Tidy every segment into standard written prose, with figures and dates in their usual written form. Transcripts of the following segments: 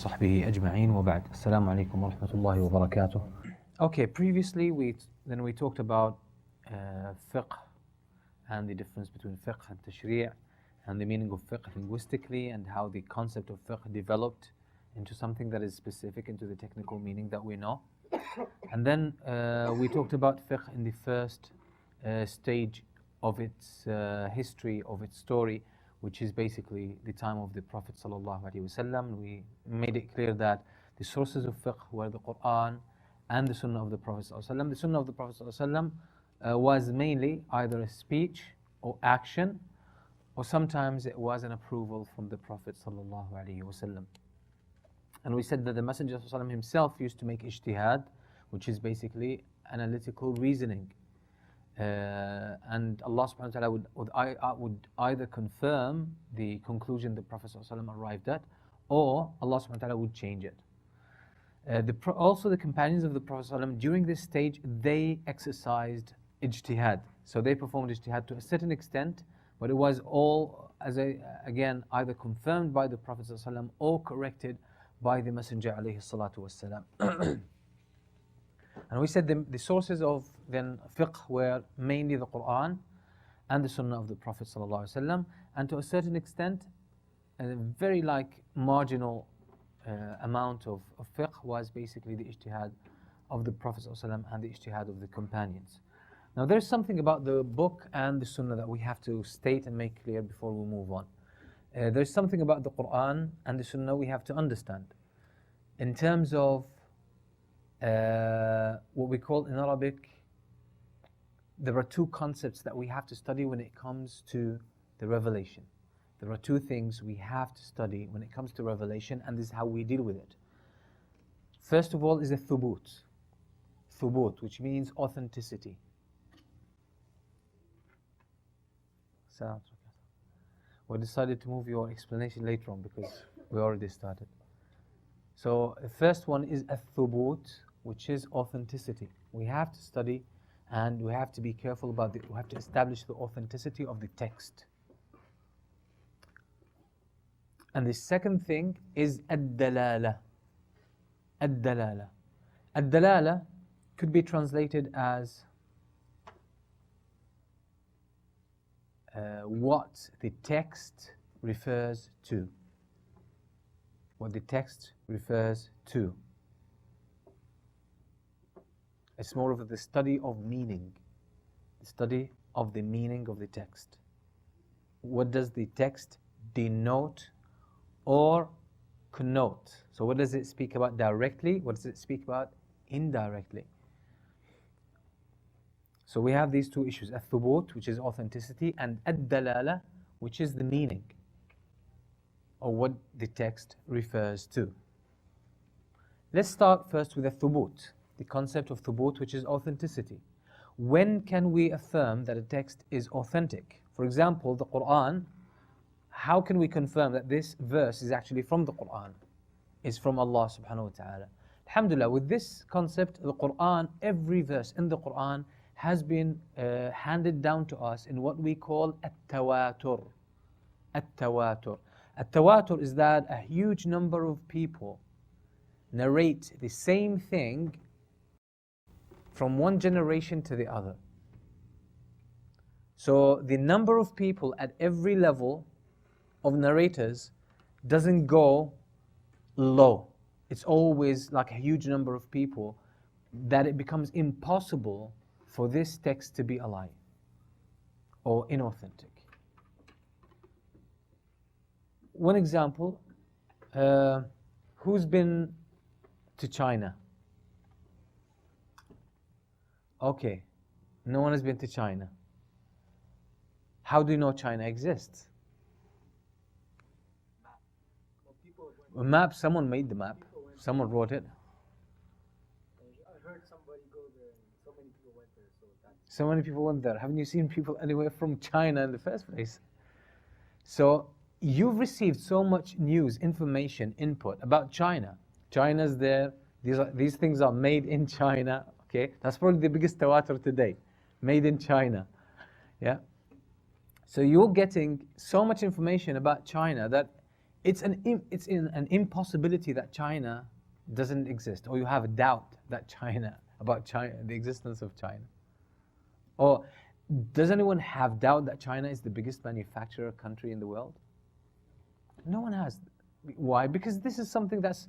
وصحبه أجمعين وبعد السلام عليكم ورحمة الله وبركاته. Okay, previously we talked about fiqh and the difference between fiqh and tashri' and the meaning of fiqh linguistically and how the concept of fiqh developed into something that is specific into the technical meaning that we know. And then we talked about fiqh in the first stage of its history, of its story, which is basically the time of the Prophet ﷺ. We made it clear that the sources of fiqh were the Quran and the Sunnah of the Prophet ﷺ. The Sunnah of the Prophet ﷺ was mainly either a speech or action, or sometimes it was an approval from the Prophet ﷺ. And we said that the Messenger ﷺ himself used to make ijtihad, which is basically analytical reasoning. And Allah subhanahu wa ta'ala would either confirm the conclusion the Prophet ﷺ arrived at, or Allah subhanahu wa ta'ala would change it. Also the companions of the Prophet ﷺ during this stage, they exercised ijtihad. So they performed ijtihad to a certain extent, but it was all, again, either confirmed by the Prophet ﷺ or corrected by the Messenger alayhi salatu wassalam. And we said the sources of then fiqh were mainly the Quran and the Sunnah of the Prophet ﷺ, and to a certain extent, a very marginal amount of fiqh was basically the ijtihad of the Prophet ﷺ and the ijtihad of the companions. Now there's something about the book and the Sunnah that we have to state and make clear before we move on. There's something about the Quran and the Sunnah we have to understand in terms of what we call in Arabic, there are two concepts that we have to study when it comes to the revelation. There are two things we have to study when it comes to revelation, and this is how we deal with it. First of all is a thubut. Thubut, which means authenticity. We decided to move your explanation later on because we already started. So the first one is a thubut, which is authenticity. We have to study and we have to be careful about it. We have to establish the authenticity of the text. And the second thing is ad-dalala. Ad-dalala. Ad-dalala could be translated as what the text refers to. What the text refers to. It's more of the study of meaning. The study of the meaning of the text. What does the text denote or connote? So what does it speak about directly? What does it speak about indirectly? So we have these two issues, al-thubut, which is authenticity, and ad-dalala, which is the meaning, or what the text refers to. Let's start first with al-thubut, the concept of thubut, which is authenticity. When can we affirm that a text is authentic? For example, the Quran, how can we confirm that this verse is actually from the Quran, is from Allah subhanahu wa ta'ala? Alhamdulillah, with this concept, the Quran, every verse in the Quran has been handed down to us in what we call at-tawatur. At-tawatur. At-tawatur is that a huge number of people narrate the same thing from one generation to the other. So the number of people at every level of narrators doesn't go low. It's always like a huge number of people that it becomes impossible for this text to be a lie or inauthentic. One example, who's been to China? Okay, no one has been to China. How do you know China exists? A map, someone made the map. Someone wrote it. I heard somebody go there and so many people went there. So many people went there. Haven't you seen people anywhere from China in the first place? So you've received so much news, information, input about China. China's there. These things are made in China. Okay, that's probably the biggest tawatur today. Made in China. Yeah. So you're getting so much information about China that it's an impossibility that China doesn't exist, or you have a doubt that about China, the existence of China. Or does anyone have doubt that China is the biggest manufacturer country in the world? No one has. Why? Because this is something that's,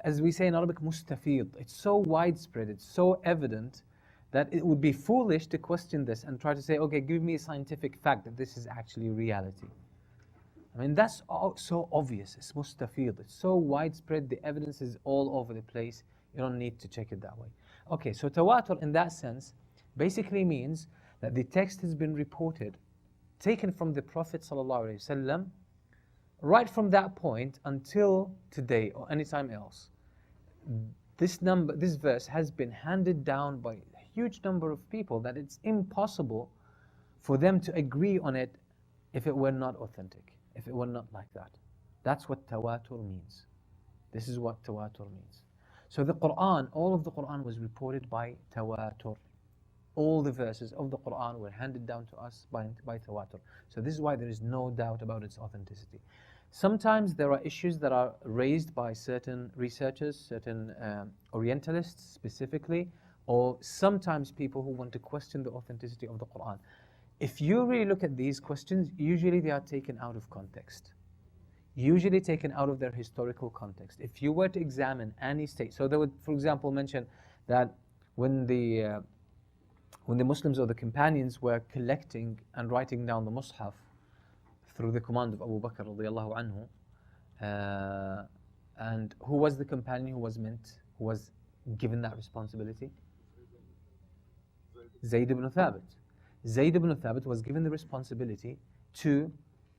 as we say in Arabic, mustafid. It's so widespread, it's so evident that it would be foolish to question this and try to say, okay, give me a scientific fact that this is actually reality. I mean, that's so obvious. It's mustafid. It's so widespread. The evidence is all over the place. You don't need to check it that way. Okay, so tawatur in that sense basically means that the text has been reported, taken from the Prophet ﷺ, right from that point until today or any time else. This verse has been handed down by a huge number of people that it's impossible for them to agree on it if it were not authentic, if it were not like that. That's what tawatur means. This is what tawatur means. So the Quran, all of the Quran was reported by tawatur. All the verses of the Quran were handed down to us by tawatur. So this is why there is no doubt about its authenticity. Sometimes there are issues that are raised by certain researchers, certain Orientalists specifically, or sometimes people who want to question the authenticity of the Quran. If you really look at these questions, usually they are taken out of context. Usually taken out of their historical context. If you were to examine any state, so they would, for example, mention that when the Muslims or the companions were collecting and writing down the Mus'haf through the command of Abu Bakr radiallahu anhu, and who was the companion who was given that responsibility? Zayd ibn Thabit. Zayd ibn Thabit was given the responsibility to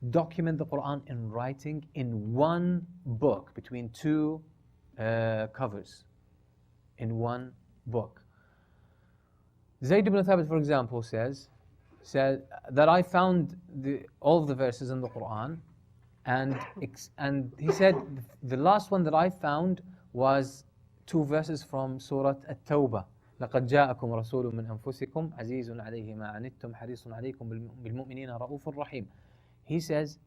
document the Quran in writing in one book, between two covers, in one book. Zayd ibn Thabit, for example, said that I found all of the verses in the Quran, and he said the last one that I found was two verses from Surah At-Tawbah. لقد جاءكم رسول من أنفسكم عزيز عليه ما عنتم حريص عليكم بالمؤمنين رؤوف رحيم. He says,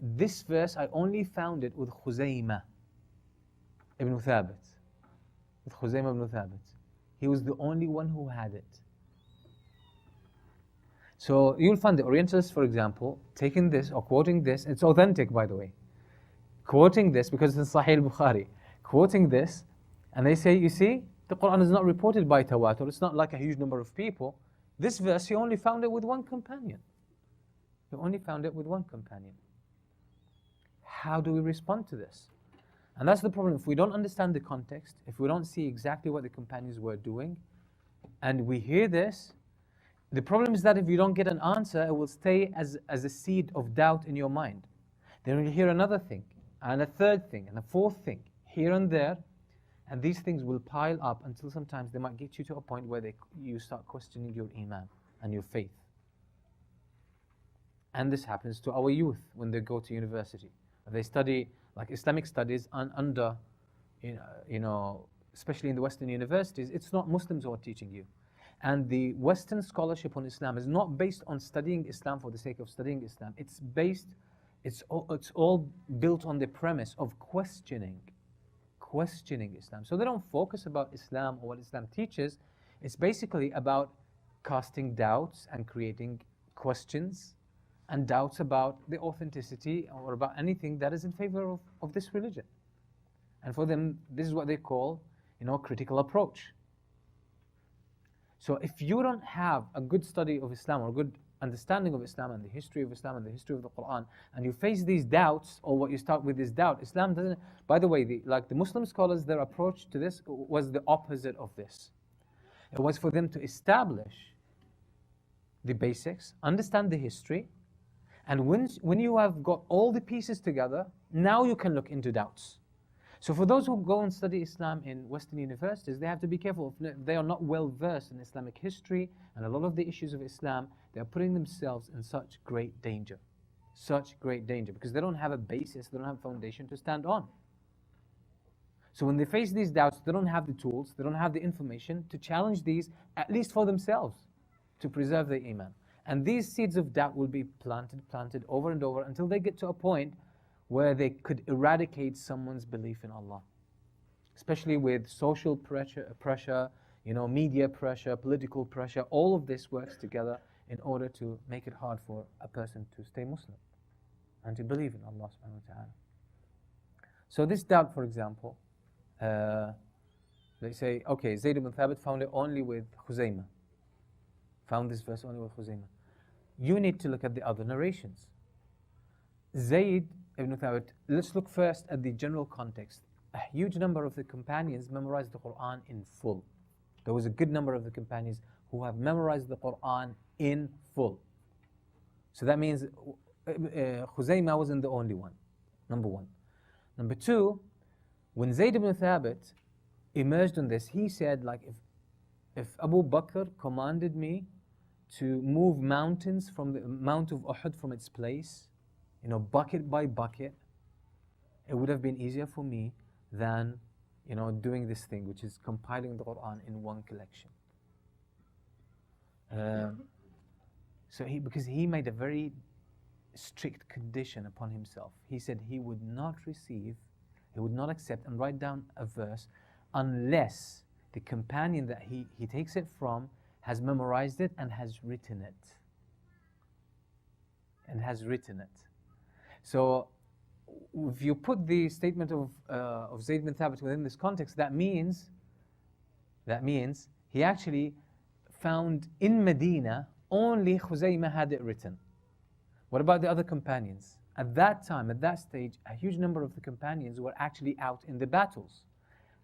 this verse I only found it with Khuzaymah ibn Thabit. With Khuzaymah ibn Thabit. He was the only one who had it. So you'll find the Orientalists, for example, taking this or quoting this. It's authentic, by the way. Quoting this because it's Sahih al-Bukhari. Quoting this, and they say, you see, the Quran is not reported by tawatur. It's not like a huge number of people. This verse, he only found it with one companion. He only found it with one companion. How do we respond to this? And that's the problem. If we don't understand the context, if we don't see exactly what the companions were doing, and we hear this, the problem is that if you don't get an answer, it will stay as a seed of doubt in your mind. Then you'll hear another thing, and a third thing, and a fourth thing, here and there, and these things will pile up until sometimes they might get you to a point where you start questioning your iman and your faith. And this happens to our youth when they go to university. They study like Islamic studies under, especially in the Western universities, it's not Muslims who are teaching you. And the Western scholarship on Islam is not based on studying Islam for the sake of studying Islam. It's all built on the premise of questioning Islam. So they don't focus about Islam or what Islam teaches. It's basically about casting doubts and creating questions and doubts about the authenticity or about anything that is in favor of this religion. And for them, this is what they call, critical approach. So if you don't have a good study of Islam or a good understanding of Islam and the history of Islam and the history of the Quran, and you face these doubts, or what you start with is doubt, Islam doesn't, by the way, the Muslim scholars, their approach to this was the opposite of this. It was for them to establish the basics, understand the history, and when you have got all the pieces together, now you can look into doubts. So for those who go and study Islam in Western universities, they have to be careful. If they are not well versed in Islamic history and a lot of the issues of Islam, they are putting themselves in such great danger. Such great danger, because they don't have a basis, they don't have a foundation to stand on. So when they face these doubts, they don't have the tools, they don't have the information to challenge these, at least for themselves, to preserve their iman. And these seeds of doubt will be planted over and over until they get to a point where they could eradicate someone's belief in Allah. Especially with social pressure, media pressure, political pressure, all of this works together in order to make it hard for a person to stay Muslim and to believe in Allah subhanahu wa ta'ala. So this doubt, for example, they say, okay, Zayd ibn Thabit found it only with Khuzaymah. Found this verse only with Khuzaymah. You need to look at the other narrations. Zayd ibn Thabit, let's look first at the general context. A huge number of the companions memorized the Quran in full. There was a good number of the companions who have memorized the Quran in full. So that means Khuzaymah wasn't the only one, number one. Number two, when Zayd ibn Thabit emerged on this, he said, like, if Abu Bakr commanded me to move mountains from the Mount of Uhud from its place, bucket by bucket, it would have been easier for me than, doing this thing, which is compiling the Quran in one collection. Because he made a very strict condition upon himself. He said he would not accept and write down a verse unless the companion that he takes it from has memorized it and has written it. So if you put the statement of Zayd bin Thabit within this context, that means he actually found in Medina only Khuzaymah had it written. What about the other companions? At that time, at that stage, a huge number of the companions were actually out in the battles.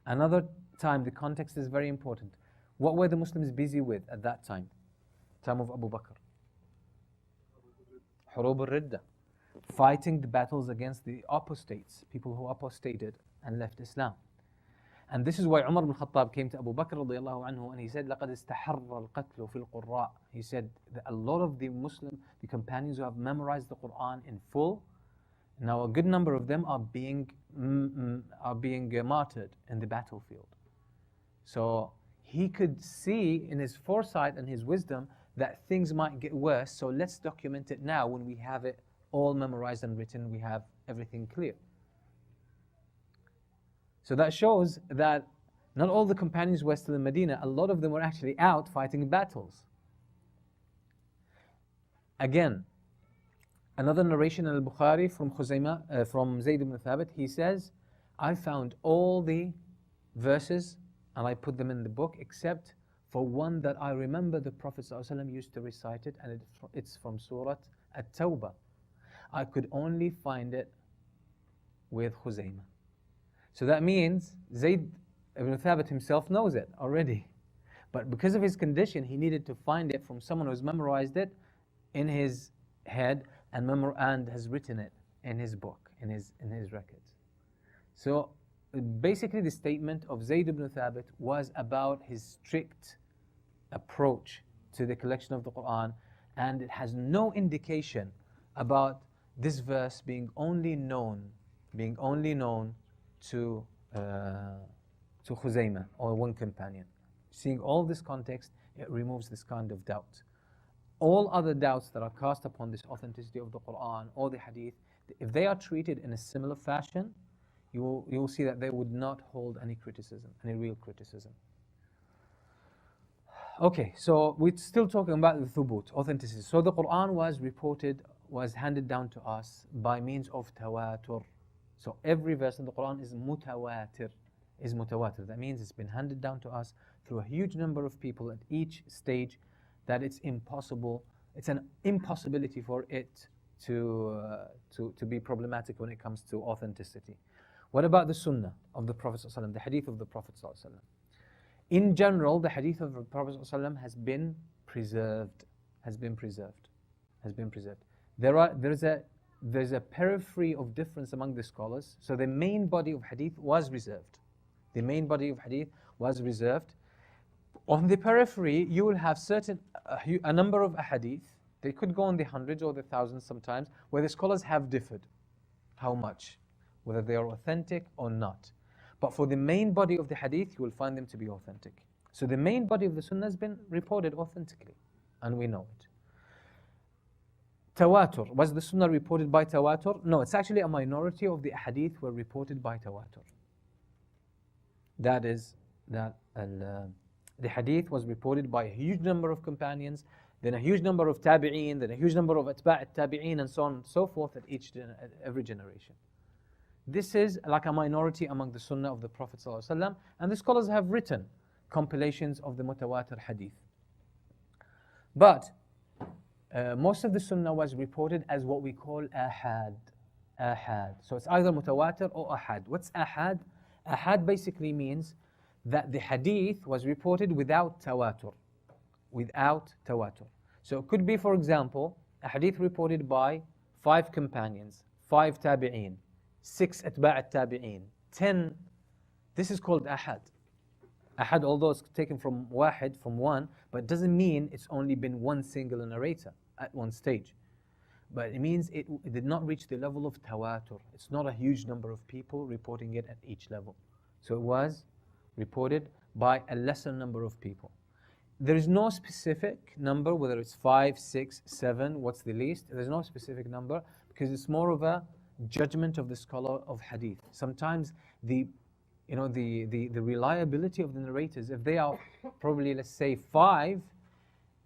Another time, the context is very important. What were the Muslims busy with at that time? Time of Abu Bakr. Hurub al-Ridda. Fighting the battles against the apostates, people who apostated and left Islam. And this is why Umar ibn Khattab came to Abu Bakr radiallahu anhu and he said, لَقَدْ اسْتَحَرَّ الْقَتْلُ فِي الْقُرَّاءِ. He said that a lot of the companions who have memorized the Quran in full, now a good number of them are being martyred in the battlefield. So he could see in his foresight and his wisdom that things might get worse, so let's document it now when we have it all memorized and written, we have everything clear. So that shows that not all the companions were still in Medina. A lot of them were actually out fighting battles. Again, another narration in Al-Bukhari from Khuzaymah, from Zayd ibn Thabit, he says, I found all the verses and I put them in the book except for one that I remember the Prophet ﷺ used to recite it, and it's from Surah At-Tawbah. I could only find it with Khuzaymah. So that means Zayd ibn Thabit himself knows it already. But because of his condition, he needed to find it from someone who's memorized it in his head and has written it in his book, in his records. So basically the statement of Zayd ibn Thabit was about his strict approach to the collection of the Quran, and it has no indication about this verse being only known to Khuzaymah or one companion. Seeing all this context, it removes this kind of doubt. All other doubts that are cast upon this authenticity of the Quran or the Hadith, if they are treated in a similar fashion, you will see that they would not hold any criticism, any real criticism. Okay, so we're still talking about the thubut, authenticity. So the Quran was handed down to us by means of tawatur. So every verse in the Quran is mutawatir. That means it's been handed down to us through a huge number of people at each stage, that it's impossible, it's an impossibility for it to be problematic when it comes to authenticity. What about the sunnah of the Prophet ﷺ, the hadith of the Prophet ﷺ? In general, the hadith of the Prophet ﷺ has been preserved. There's a periphery of difference among the scholars. So the main body of hadith was reserved. On the periphery, you will have a number of ahadith. They could go in the hundreds or the thousands sometimes, where the scholars have differed. How much? Whether they are authentic or not. But for the main body of the hadith, you will find them to be authentic. So the main body of the sunnah has been reported authentically, and we know it. Tawatur. Was the Sunnah reported by Tawatur? No, it's actually a minority of the hadith were reported by Tawatur. That is, that the hadith was reported by a huge number of companions, then a huge number of tabi'een, then a huge number of atba' tabi'een, and so on and so forth at every generation. This is like a minority among the Sunnah of the Prophet ﷺ, and the scholars have written compilations of the mutawatir hadith. But most of the Sunnah was reported as what we call ahad. Ahad. So it's either mutawatir or ahad. What's ahad? Ahad basically means that the hadith was reported without tawatur. Without tawatur. So it could be, for example, a hadith reported by 5 companions, 5 tabi'een, 6 atba' al-tabi'een, 10. This is called ahad. Ahad, although it's taken from wahid, from one, but it doesn't mean it's only been one single narrator at one stage. But it means it did not reach the level of tawatur. It's not a huge number of people reporting it at each level. So it was reported by a lesser number of people. There is no specific number, whether it's 5, 6, 7, what's the least. There's no specific number because it's more of a judgment of the scholar of hadith. Sometimes the reliability of the narrators, if they are probably, let's say, 5,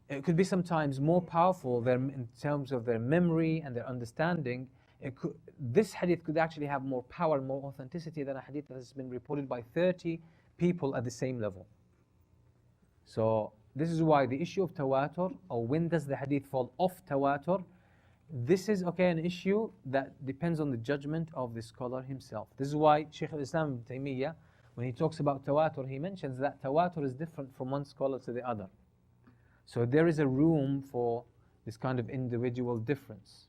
it could be sometimes more powerful in terms of their memory and their understanding. This hadith could actually have more power and more authenticity than a hadith that has been reported by 30 people at the same level. So this is why the issue of tawatur, or when does the hadith fall off tawatur, this is an issue that depends on the judgment of the scholar himself. This is why Shaykh al-Islam Ibn Taymiyyah, when he talks about tawatur, he mentions that tawatur is different from one scholar to the other. So there is a room for this kind of individual difference.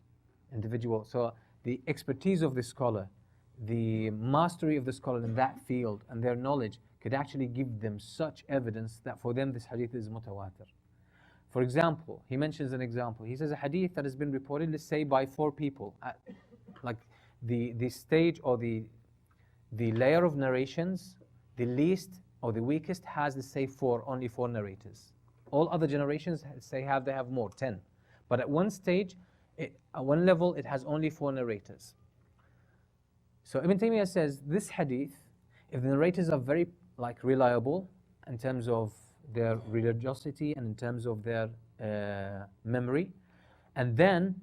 So the expertise of the scholar, the mastery of the scholar in that field, and their knowledge could actually give them such evidence that for them this hadith is mutawatir. For example, he mentions an example. He says a hadith that has been reported, let's say, by 4 people. Like the stage or the layer of narrations, the least or the weakest has, let's say, only 4 narrators. All other generations they have more, 10. But at one stage, at one level, it has only 4 narrators. So Ibn Taymiyyah says this hadith, if the narrators are very reliable in terms of their religiosity and in terms of their memory, and then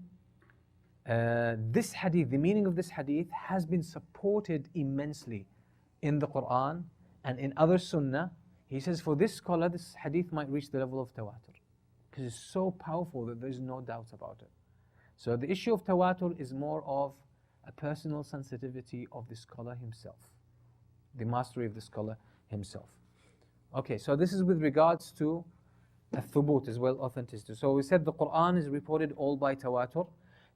this hadith, the meaning of this hadith has been supported immensely in the Quran and in other Sunnah. He says for this scholar, this hadith might reach the level of tawatur because it's so powerful that there's no doubt about it. So the issue of tawatur is more of a personal sensitivity of the scholar himself, the mastery of the scholar himself. Okay, so this is with regards to al-thubut as well, authenticity. So we said the Quran is reported all by tawatur.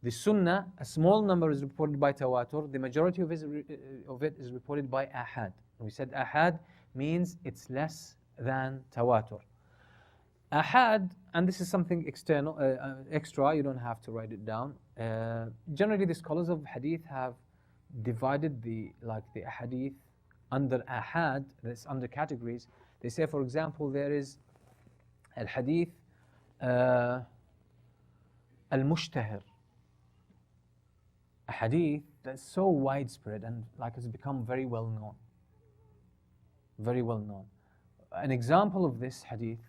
The Sunnah, a small number is reported by tawatur. The majority of it is reported by ahad. We said ahad means it's less than tawatur. Ahad, and this is something extra, you don't have to write it down. Generally, the scholars of hadith have divided the hadith under ahad, that's under categories. They say, for example, there is al-hadith al-mushtahir, a hadith that's so widespread and has become very well known. Very well known. An example of this hadith,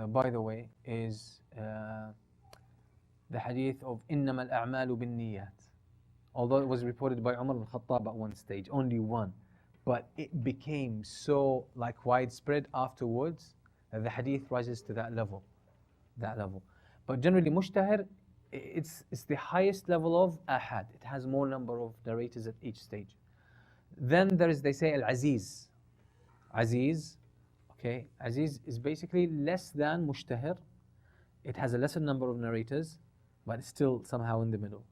by the way, is the hadith of إِنَّمَا الْأَعْمَالُ بِالنِّيَّاتِ. Although it was reported by Umar ibn Khattab at one stage, only one. But it became so widespread afterwards that the hadith rises to that level. But generally, mushtahir, it's the highest level of ahad. It has more number of narrators at each stage. Then there is, they say, al-aziz. Aziz, Aziz is basically less than mushtahir. It has a lesser number of narrators, but it's still somehow in the middle.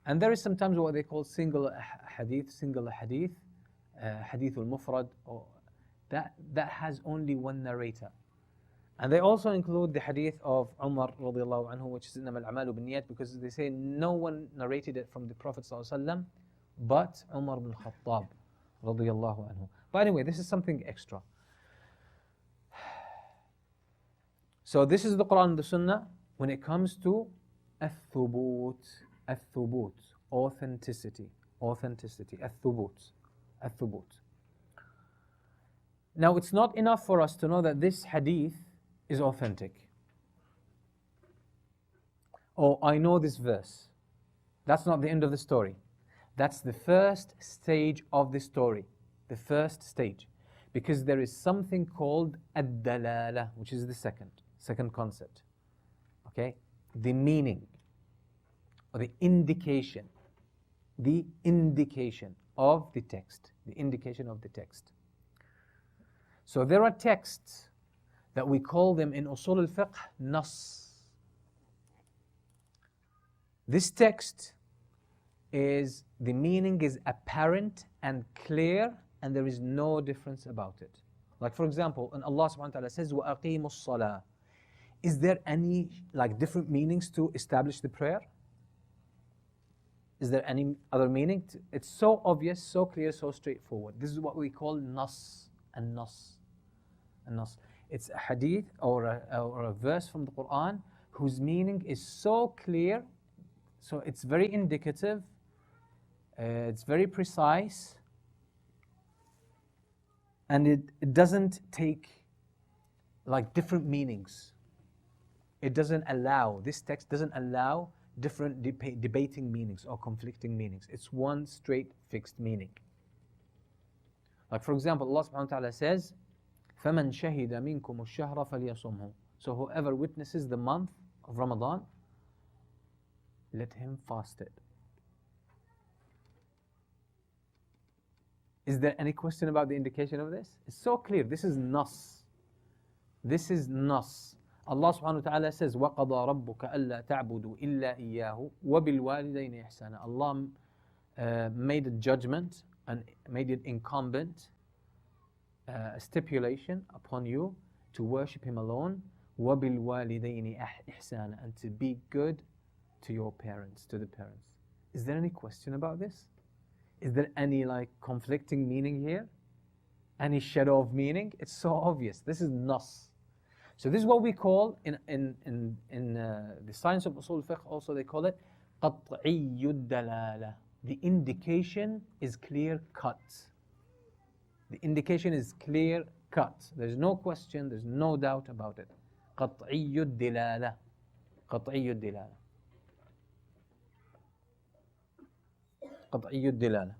And there is sometimes what they call single hadith, hadith al-mufrad, or that has only one narrator. And they also include the hadith of Umar radiallahu anhu, which is إِنَّمَا الْأَعْمَالُ بِالنِّيَّاتِ, because they say no one narrated it from the Prophet sallallahu alaihi wasallam but Umar ibn Khattab radiallahu anhu. But anyway, this is something extra. So this is the Quran and the Sunnah when it comes to الثبوت. الثبوت. Authenticity. Authenticity. الثبوت. الثبوت. Now, it's not enough for us to know that this hadith is authentic. Oh, I know this verse. That's not the end of the story. That's the first stage of the story. The first stage. Because there is something called ad-dalala, which is the second concept. Okay? The meaning, or the indication. The indication of the text. The indication of the text. So there are texts that we call them in usul al-fiqh nas. This text is, the meaning is apparent and clear, and there is no difference about it. Like for example, when Allah subhanahu wa ta'ala says, وَأَقِيمُوا الصَّلَاةِ, is there any different meanings to establish the prayer? Is there any other meaning? It's so obvious, so clear, so straightforward. This is what we call nas and nas. And nas. It's a hadith or a verse from the Quran whose meaning is so clear, so it's very indicative, it's very precise, and it doesn't take different meanings. It doesn't allow, this text doesn't allow different debating meanings or conflicting meanings. It's one straight fixed meaning. Like for example, Allah subhanahu wa ta'ala says, فَمَنْ شَهِدَ مِنْكُمُ الشَّهْرَ فَلْيَصُمْهُ. So whoever witnesses the month of Ramadan, let him fast it. Is there any question about the indication of this? It's so clear. This is nas. This is nas. Allah subhanahu wa ta'ala says, وَقَضَى رَبُّكَ أَلَّا تَعْبُدُوا إِلَّا إِيَّاهُ وَبِالْوَالِدَيْنِ إِحْسَانًا. Allah made a judgment and made it incumbent, a stipulation upon you to worship Him alone, وَبِالْوَالِدَيْنِ إِحْسَانًا, and to be good to your parents, to the parents. Is there any question about this? Is there any conflicting meaning here? Any shadow of meaning? It's so obvious. This is nas. So this is what we call in the science of usul fiqh, also they call it qat'iyyud dalala. The indication is clear cut. The indication is clear cut. There's no question, there's no doubt about it. Qat'iyyud dilala. Qat'iyyud dilala. Qat'iyyud dilala.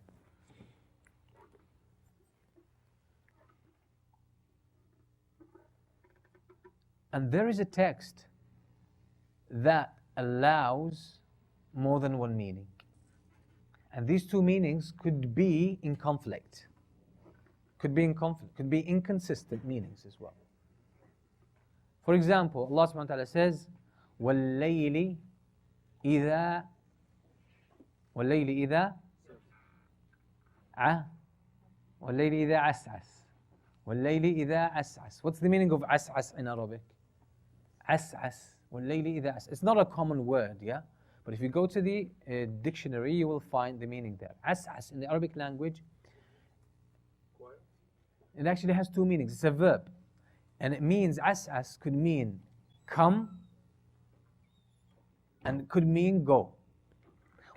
And there is a text that allows more than one meaning. And these two meanings could be in conflict. Could be in conflict, could be inconsistent meanings as well. For example, Allah subhanahu wa ta'ala says, وَاللَّيْلِ إِذَا عَسْعَسْ. وَاللَّيْلِ إِذَا عَسْعَسْ. What's the meaning of as'as in Arabic? As'as. وَاللَّيْلِ إِذَا عَسْعَسْ. It's not a common word, yeah? But if you go to the dictionary, you will find the meaning there. As'as in the Arabic language, it actually has two meanings. It's a verb. And it means, as'as could mean come, and it could mean go.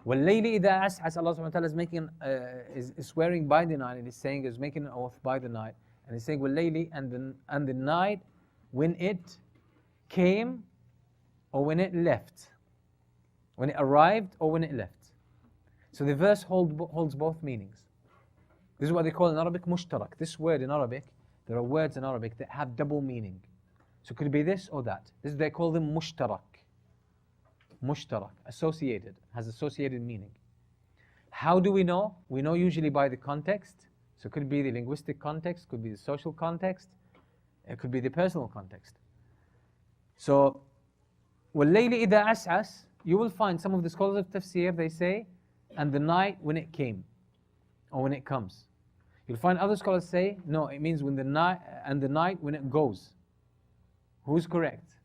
وَاللَّيْلِ إِذَا عَسْعَسْ. Allah subhanahu wa ta'ala is making, is swearing by the night, and He's saying, is making an oath by the night. And He's saying, وَاللَّيْلِ, and the night, when it came, or when it left. When it arrived, or when it left. So the verse holds both meanings. This is what they call in Arabic mushtarak. This word in Arabic, there are words in Arabic that have double meaning. So it could be this or that. They call them mushtarak. Mushtarak, associated, has associated meaning. How do we know? We know usually by the context. So it could be the linguistic context, could be the social context, it could be the personal context. So, وَاللَّيْلِ إِذَا عَسْعَسْ, you will find some of the scholars of tafsir, they say, and the night when it came, or when it comes. You'll find other scholars say, no, it means when the night, and the night when it goes. Who's correct?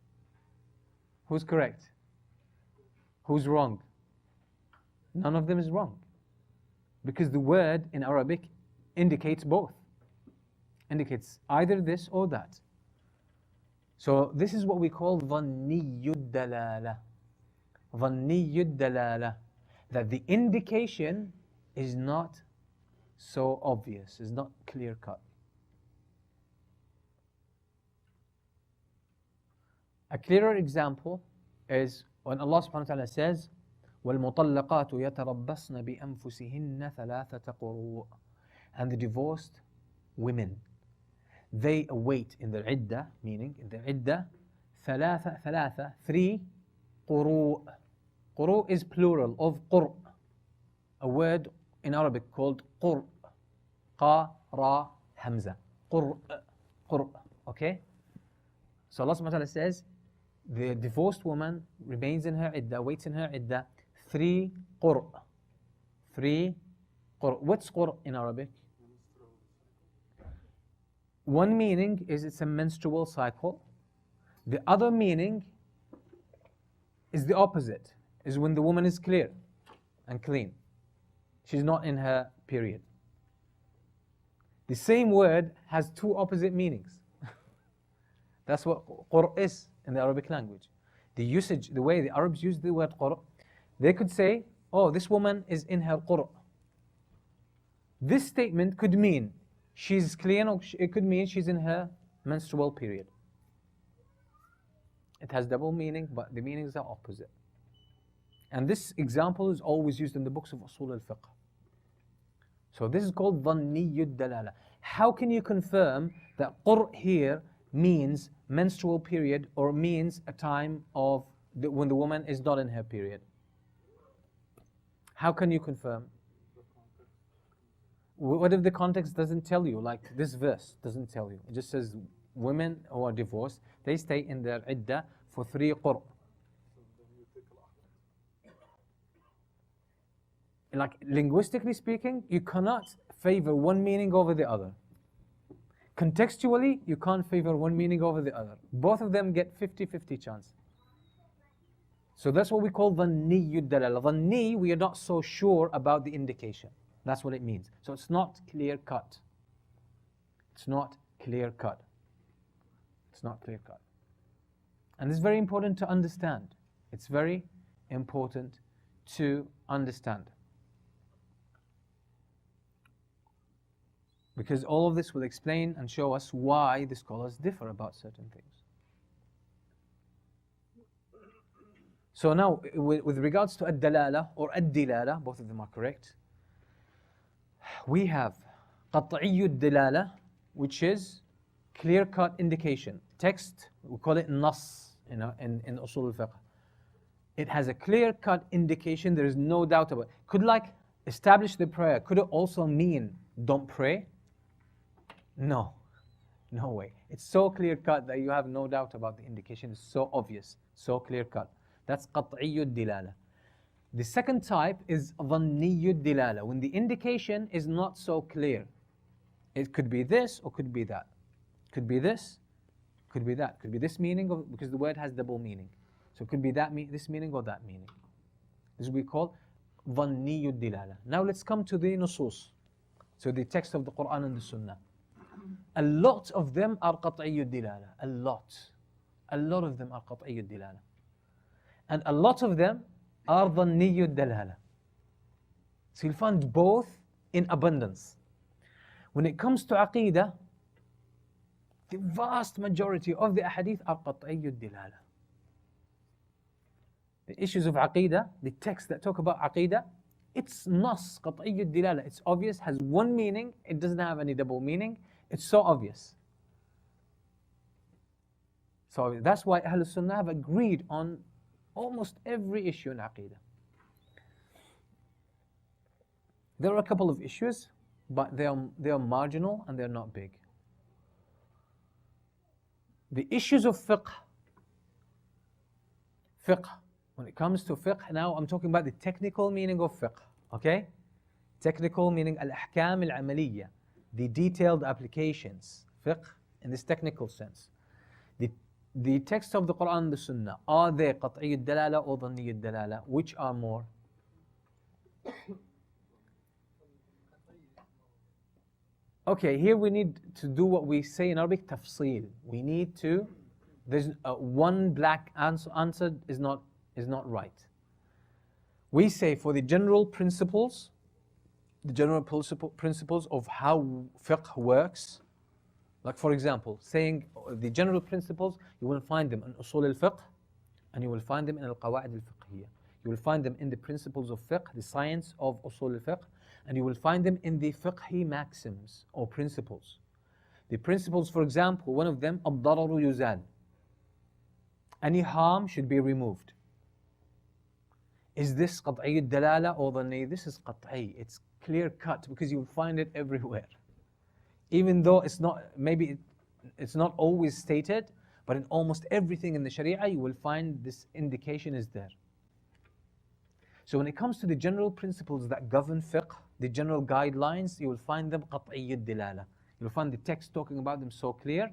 Who's correct? Who's wrong? None of them is wrong. Because the word in Arabic indicates both. Indicates either this or that. So this is what we call dhanniyud dalala. ظني الدلالة, that the indication is not so obvious, is not clear cut. A clearer example is when Allah subhanahu wa ta'ala says, وَالْمُطَلَّقَاتُ يَتَرَبَّصْنَ بِأَنفُسِهِنَّ ثَلَاثَةَ قُرُوءٍ, and the divorced women, they await in their iddah, meaning in their iddah, ثلاثة, 3 قُرُوء. Quru is plural of qur', a word in Arabic called qur', qa, ra, hamza, qur', okay? So Allah subhanahu wa ta'ala says, the divorced woman remains in her iddah, waits in her iddah, 3 qur'. 3 qur'. What's qur' in Arabic? One meaning is it's a menstrual cycle. The other meaning is the opposite, is when the woman is clear and clean. She's not in her period. The same word has 2 opposite meanings. That's what qur' is in the Arabic language. The usage, the way the Arabs use the word qur', they could say, oh, this woman is in her qur'. This statement could mean she's clean, or it could mean she's in her menstrual period. It has double meaning, but the meanings are opposite. And this example is always used in the books of Usul al-Fiqh. So this is called ظَنِّيُّ الدَّلَالَةِ. How can you confirm that qur' here means menstrual period or means a time of when the woman is not in her period? How can you confirm? What if the context doesn't tell you? Like this verse doesn't tell you. It just says women who are divorced, they stay in their iddah for 3 qur'. Like linguistically speaking, you cannot favor one meaning over the other. Contextually, you can't favor one meaning over the other. Both of them get 50-50 chance. So that's what we call ظَنِّيُّ الدَّلَالَةِ. ظَنِّي, we are not so sure about the indication. That's what it means. So it's not clear cut. It's not clear cut. It's not clear cut. And it's very important to understand. It's very important to understand. Because all of this will explain and show us why the scholars differ about certain things. So now, with regards to ad-dalala or ad-dilala, both of them are correct. We have qat'iyyu ad-dilala, which is clear-cut indication. Text, we call it nas in usul al-fiqh. It has a clear-cut indication, there is no doubt about it. Could like establish the prayer, could it also mean don't pray? No, no way. It's so clear-cut that you have no doubt about the indication. It's so obvious, so clear-cut. That's qat'iyyu ad-dilala. The second type is ظَنِّيُّ الدِّلَالَةِ, when the indication is not so clear. It could be this or could be that. Could be this, could be that. Could be this meaning, because the word has double meaning. So it could be that this meaning or that meaning. This is what we call ظَنِّيُّ الدِّلَالَةِ. Now let's come to the nusus. So the text of the Quran and the Sunnah. A lot of them are qat'iyyu ad-dilala. A lot of them are qat'iyyu ad-dilala. And a lot of them are ظَنِّيُّ الدَّلَالَةِ. So you'll find both in abundance. When it comes to aqeedah, the vast majority of the ahadith are qat'iyyu ad-dilala. The issues of aqeedah, the texts that talk about aqeedah, it's nas, qat'iyyu ad-dilala. It's obvious, has one meaning, it doesn't have any double meaning. It's so obvious. So that's why Ahlul Sunnah have agreed on almost every issue in Aqeedah. There are a couple of issues, but they are marginal and they're not big. The issues of fiqh. When it comes to fiqh, now I'm talking about the technical meaning of fiqh. Okay? Technical meaning al-ahkam al-amaliyya, the detailed applications. Fiqh in this technical sense. The text of the Quran and the Sunnah, are they qat'iyyu ad-dalala or dhanniyu ad-dalala? Which are more? Okay, here we need to do what we say in Arabic, tafsil. We need to, there's one black answer is not right. We say for the general principles, principles of how fiqh works, like for example, saying the general principles, you will find them in usul al-fiqh, and you will find them in al-qawa'id al-fiqhiyya. You will find them in the principles of fiqh, the science of usul al-fiqh, and you will find them in the fiqhi maxims or principles. The principles, for example, one of them, ad-dararu yuzal. Any harm should be removed. Is this qat'i dalala or dhanni? This is qat'i. It's clear cut because you'll find it everywhere. Even though it's not, maybe it's not always stated, but in almost everything in the Sharia, you will find this indication is there. So when it comes to the general principles that govern fiqh, the general guidelines, you will find them qat'i dalala. You'll find the text talking about them so clear.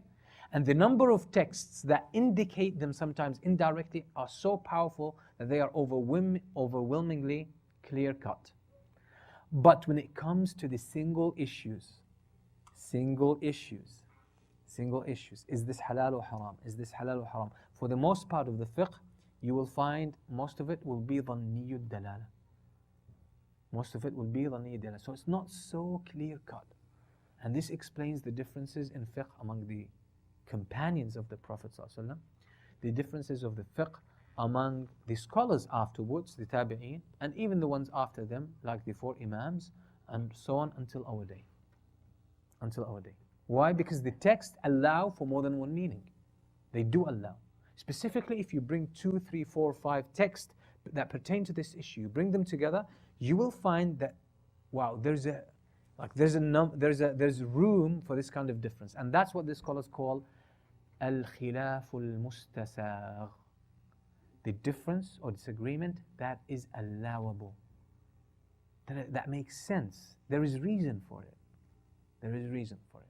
And the number of texts that indicate them sometimes indirectly are so powerful that they are overwhelmingly clear cut. But when it comes to the single issues, is this halal or haram? Is this halal or haram? For the most part of the fiqh, you will find most of it will be dhanniyud dalala. Most of it will be dhanniyud dalala. So it's not so clear cut. And this explains the differences in fiqh among the companions of the Prophet ﷺ, the differences of the fiqh among the scholars afterwards, the tabi'een, and even the ones after them, like the four imams, and so on until our day. Until our day. Why? Because the texts allow for more than one meaning. They do allow. Specifically, if you bring 2, 3, 4, 5 texts that pertain to this issue, you bring them together, you will find that, wow, there's room for this kind of difference. And that's what the scholars call al-khilaf al-mustasagh. The difference or disagreement that is allowable. That makes sense. There is reason for it. There is reason for it.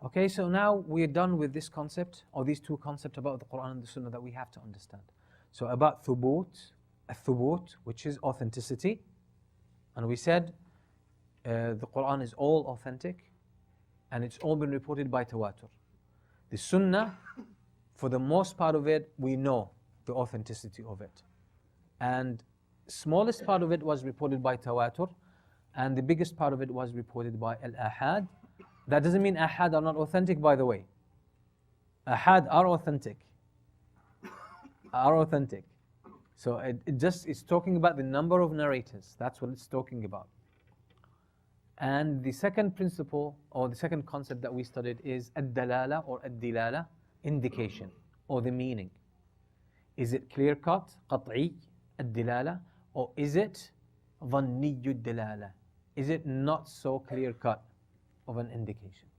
Okay, so now we're done with this concept, or these two concepts about the Quran and the Sunnah that we have to understand. So about thubut, al-thubut, which is authenticity. And we said the Quran is all authentic, and it's all been reported by tawatur. The Sunnah, for the most part of it, we know the authenticity of it. And smallest part of it was reported by tawatur, and the biggest part of it was reported by al-ahad. That doesn't mean ahad are not authentic, by the way. Ahad are authentic. Are authentic. So it's talking about the number of narrators. That's what it's talking about. And the second principle, or the second concept that we studied is ad-dalala or ad-dilala, indication, or the meaning. Is it clear-cut, qat'i, ad-dilala, or is it dhanniyud dalala? Is it not so clear-cut of an indication?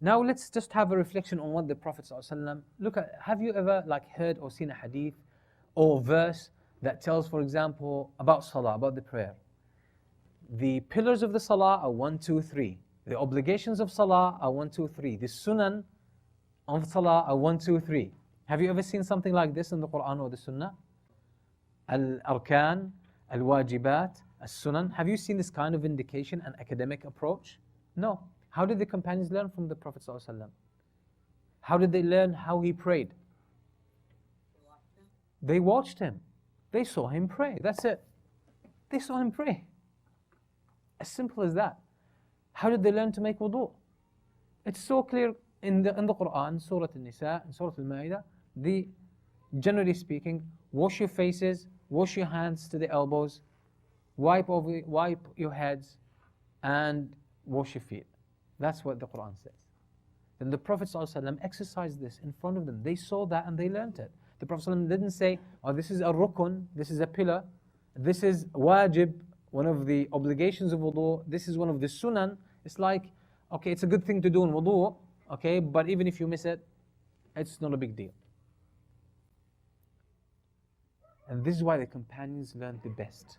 Now let's just have a reflection on what the Prophet ﷺ, look at, have you ever heard or seen a hadith or verse that tells, for example, about salah, about the prayer? The pillars of the salah are 1, 2, 3. The obligations of salah are 1, 2, 3. The sunan of salah are 1, 2, 3. Have you ever seen something like this in the Quran or the Sunnah? Al-arkan, al-wajibat, as-sunan. Have you seen this kind of indication and academic approach? No. How did the companions learn from the Prophet ﷺ? How did they learn how he prayed? They watched him. They saw him pray. That's it. They saw him pray. As simple as that. How did they learn to make wudu? It's so clear in the Quran, Surah An-Nisa and Surah Al-Ma'idah. Generally speaking, wash your faces, wash your hands to the elbows, wipe your heads, and wash your feet. That's what the Quran says. Then the Prophet ﷺ exercised this in front of them. They saw that and they learned it. The Prophet ﷺ didn't say, oh, this is a rukun, this is a pillar, this is wajib, one of the obligations of wudu, this is one of the sunan. It's like, okay, it's a good thing to do in wudu, okay, but even if you miss it, it's not a big deal. And this is why the companions learned the best.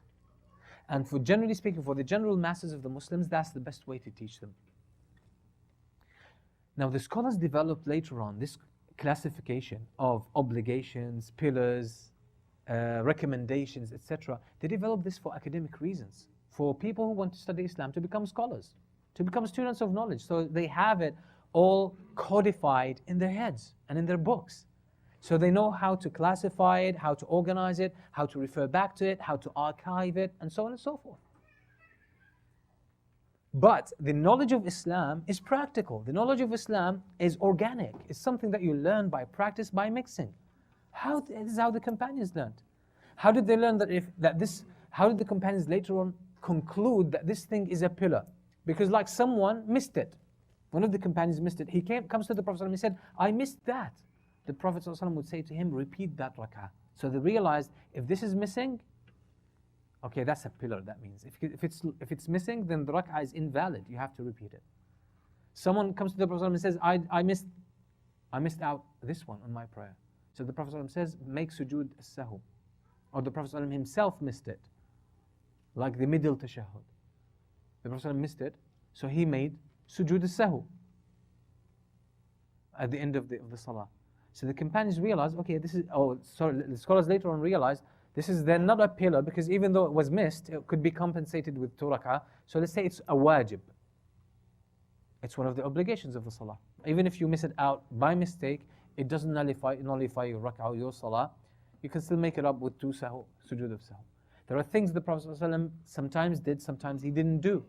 And for generally speaking, for the general masses of the Muslims, that's the best way to teach them. Now the scholars developed later on this classification of obligations, pillars, recommendations, etc. They developed this for academic reasons, for people who want to study Islam to become scholars, to become students of knowledge. So they have it all codified in their heads and in their books. So they know how to classify it, how to organize it, how to refer back to it, how to archive it, and so on and so forth. But the knowledge of Islam is practical. The knowledge of Islam is organic. It's something that you learn by practice, by mixing. This is how the companions learned. How did they learn how did the companions later on conclude that this thing is a pillar? Because like someone missed it. One of the companions missed it. He comes to the Prophet and he said, I missed that. The Prophet would say to him, repeat that rak'ah. So they realized, if this is missing, okay, that's a pillar, that means. If it's missing, then the rak'ah is invalid. You have to repeat it. Someone comes to the Prophet and says, I missed out this one on my prayer. So the Prophet says, make sujood as-sahu. Or the Prophet himself missed it. Like the middle tashahhud. The Prophet missed it, so he made sujood as-sahu at the end of the salah. So the companions realized, okay, the scholars later on realized, this is then not a pillar, because even though it was missed, it could be compensated with 2 rak'ah. So let's say it's a wajib. It's one of the obligations of the salah. Even if you miss it out by mistake, it doesn't nullify your rak'ah or your salah. You can still make it up with 2 sujood of sahu. There are things the Prophet ﷺ sometimes did, sometimes he didn't do.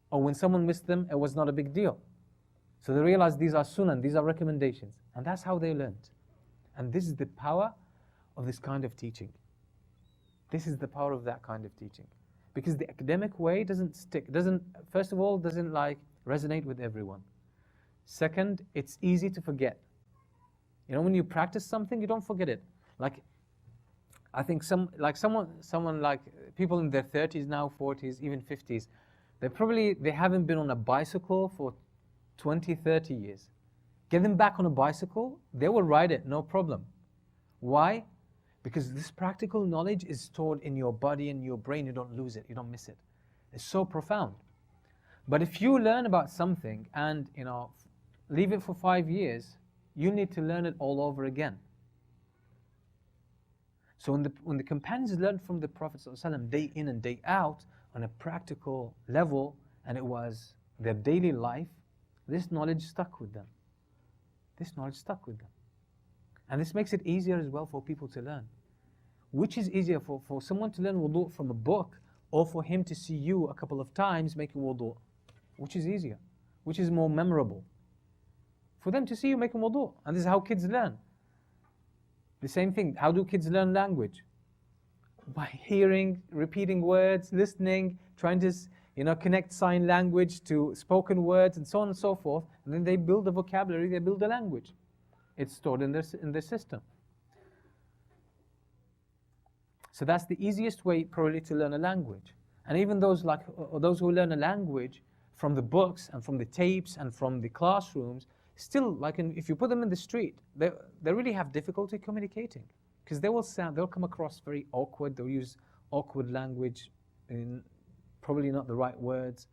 Or when someone missed them, it was not a big deal. So they realized these are sunan, these are recommendations. And that's how they learned. And this is the power of this kind of teaching. This is the power of that kind of teaching. Because the academic way doesn't stick, first of all, doesn't resonate with everyone. Second, it's easy to forget. You know, when you practice something, you don't forget it. Like, I think someone like people in their 30s now, 40s, even 50s, they haven't been on a bicycle for 20, 30 years. Get them back on a bicycle, they will ride it, no problem. Why? Because this practical knowledge is stored in your body and your brain. You don't lose it, you don't miss it. It's so profound. But if you learn about something and leave it for 5 years, you need to learn it all over again. So when the companions learned from the Prophet ﷺ day in and day out on a practical level, and it was their daily life, this knowledge stuck with them. This knowledge stuck with them. And this makes it easier as well for people to learn. Which is easier, for someone to learn wudu from a book, or for him to see you a couple of times making wudu? Which is easier? Which is more memorable? For them to see you making wudu. And this is how kids learn. The same thing, how do kids learn language? By hearing, repeating words, listening, trying to connect sign language to spoken words, and so on and so forth. And then they build a vocabulary, they build a language. It's stored in their system. So that's the easiest way probably to learn a language. And even those who learn a language from the books and from the tapes and from the classrooms, still, if you put them in the street, they really have difficulty communicating, because they'll come across very awkward. They'll use awkward language, probably not the right words,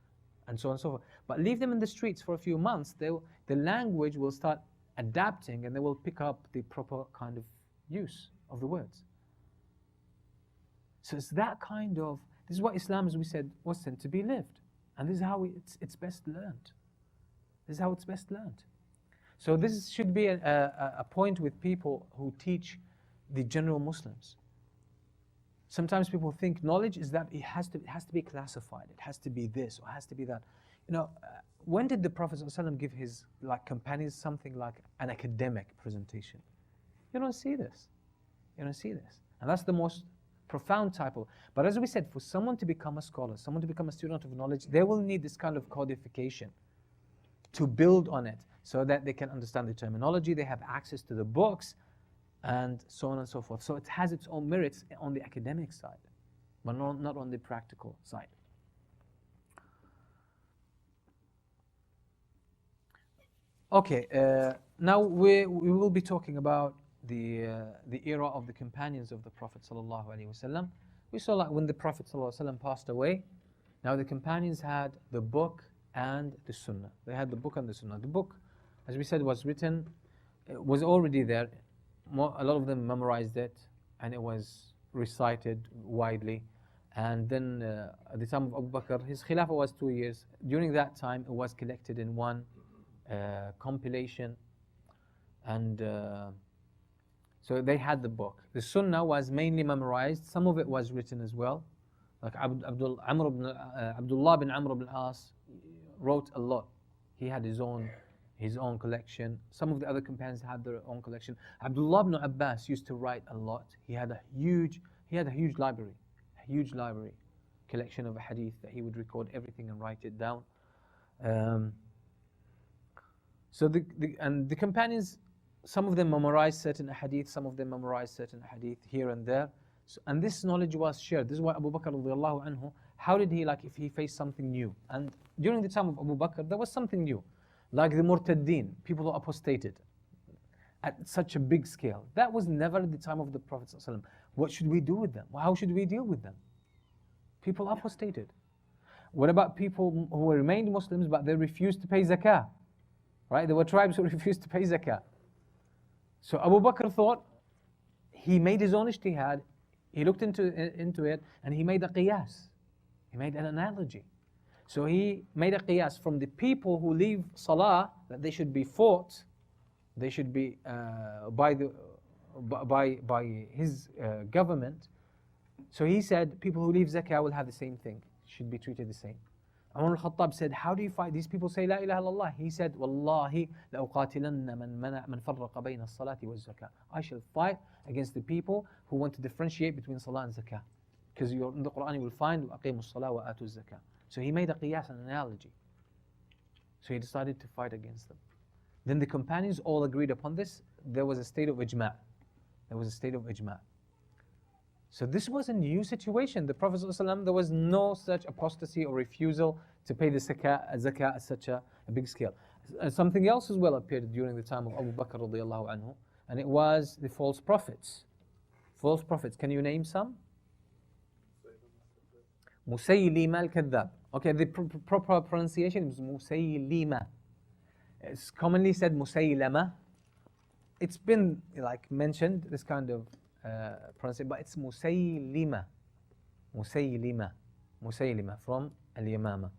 and so on and so forth. But leave them in the streets for a few months, the language will start adapting, and they will pick up the proper kind of use of the words. So it's that kind of, this is what Islam, as we said, was sent to be lived. And this is how it's best learned. This is how it's best learned. So this should be a point with people who teach the general Muslims. Sometimes people think knowledge is that it has to be classified. It has to be this or it has to be that. When did the Prophet ﷺ give his companions something like an academic presentation? You don't see this. You don't see this. And that's the most profound type of. But as we said, for someone to become a scholar, someone to become a student of knowledge, they will need this kind of codification to build on it, so that they can understand the terminology, they have access to the books, and so on and so forth. So it has its own merits on the academic side, but not on the practical side. Okay, now we will be talking about the era of the companions of the Prophet ﷺ. We saw when the Prophet ﷺ passed away, now the companions had the book and the Sunnah. They had the book and the Sunnah. The book, as we said, was written, it was already there. A lot of them memorized it, and it was recited widely. And then at the time of Abu Bakr, his Khilafah was 2 years. During that time, it was collected in one compilation, and so they had the book. The Sunnah was mainly memorized. Some of it was written as well. Like Abdullah bin Amr ibn al-As wrote a lot. He had his own collection. Some of the other companions had their own collection. Abdullah ibn Abbas used to write a lot. He had a huge library, collection of a hadith that he would record everything and write it down. So the companions, some of them memorized certain hadith, some of them memorized certain hadith here and there. So, and this knowledge was shared. This is why Abu Bakr radiallahu anhu, how did he, like if he faced something new? And during the time of Abu Bakr, there was something new. Like the Murtaddeen, people who apostated at such a big scale. That was never at the time of the Prophet ﷺ. What should we do with them? How should we deal with them? People apostated. What about people who remained Muslims but they refused to pay zakah? Right? There were tribes who refused to pay zakah. So Abu Bakr thought, he made his own ijtihad, he looked into it, and he made a qiyas. He made an analogy. So he made a qiyas from the people who leave salah, that they should be fought, they should be by his government. So he said people who leave zakah will have the same thing, should be treated the same. Umar al-Khattab said, how do you fight? These people say La ilaha illallah. He said, Wallahi لَأُقَاتِلَنَّ مَنْ فَرَّقَ بَيْنَ الصَّلَاةِ وَالزَّكَاةِ. I shall fight against the people who want to differentiate between salah and zakah. Because in the Quran you will find وَأَقِيمُوا الصَّلَاةَ وَآتُوا الزَّكَاةِ. So he made a qiyas, an analogy. So he decided to fight against them. Then the companions all agreed upon this. There was a state of ijma'. So this was a new situation. The Prophet ﷺ, there was no such apostasy or refusal to pay the zakah at such a big scale. Something else as well appeared during the time of Abu Bakr radiallahu anhu, and it was the false prophets. False prophets, can you name some? Musaylima al-Kadhab. Okay, the proper pronunciation is Musaylima. It's commonly said Musaylama. It's been like mentioned, this kind of pronunciation, but it's Musaylima from Al-Yamama.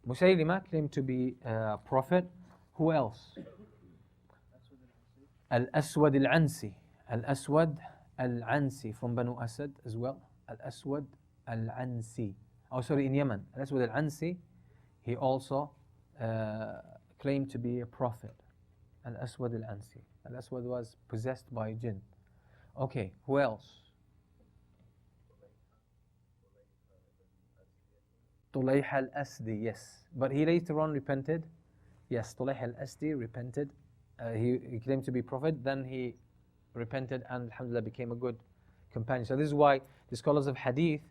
Musaylima claimed to be a prophet. Who else? Al-Aswad Al-Ansi from Banu Asad as well. Al-Aswad Al-Ansi. Oh, sorry, in Yemen. Al-Aswad Al-Ansi, he also claimed to be a prophet. Al-Aswad Al-Ansi. Al-Aswad was possessed by jinn. Okay, who else? Tulayh al-Asdi, yes. But he later on repented. Yes, Tulayh al-Asdi repented. He claimed to be prophet, then he repented and alhamdulillah became a good companion. So this is why the scholars of hadith,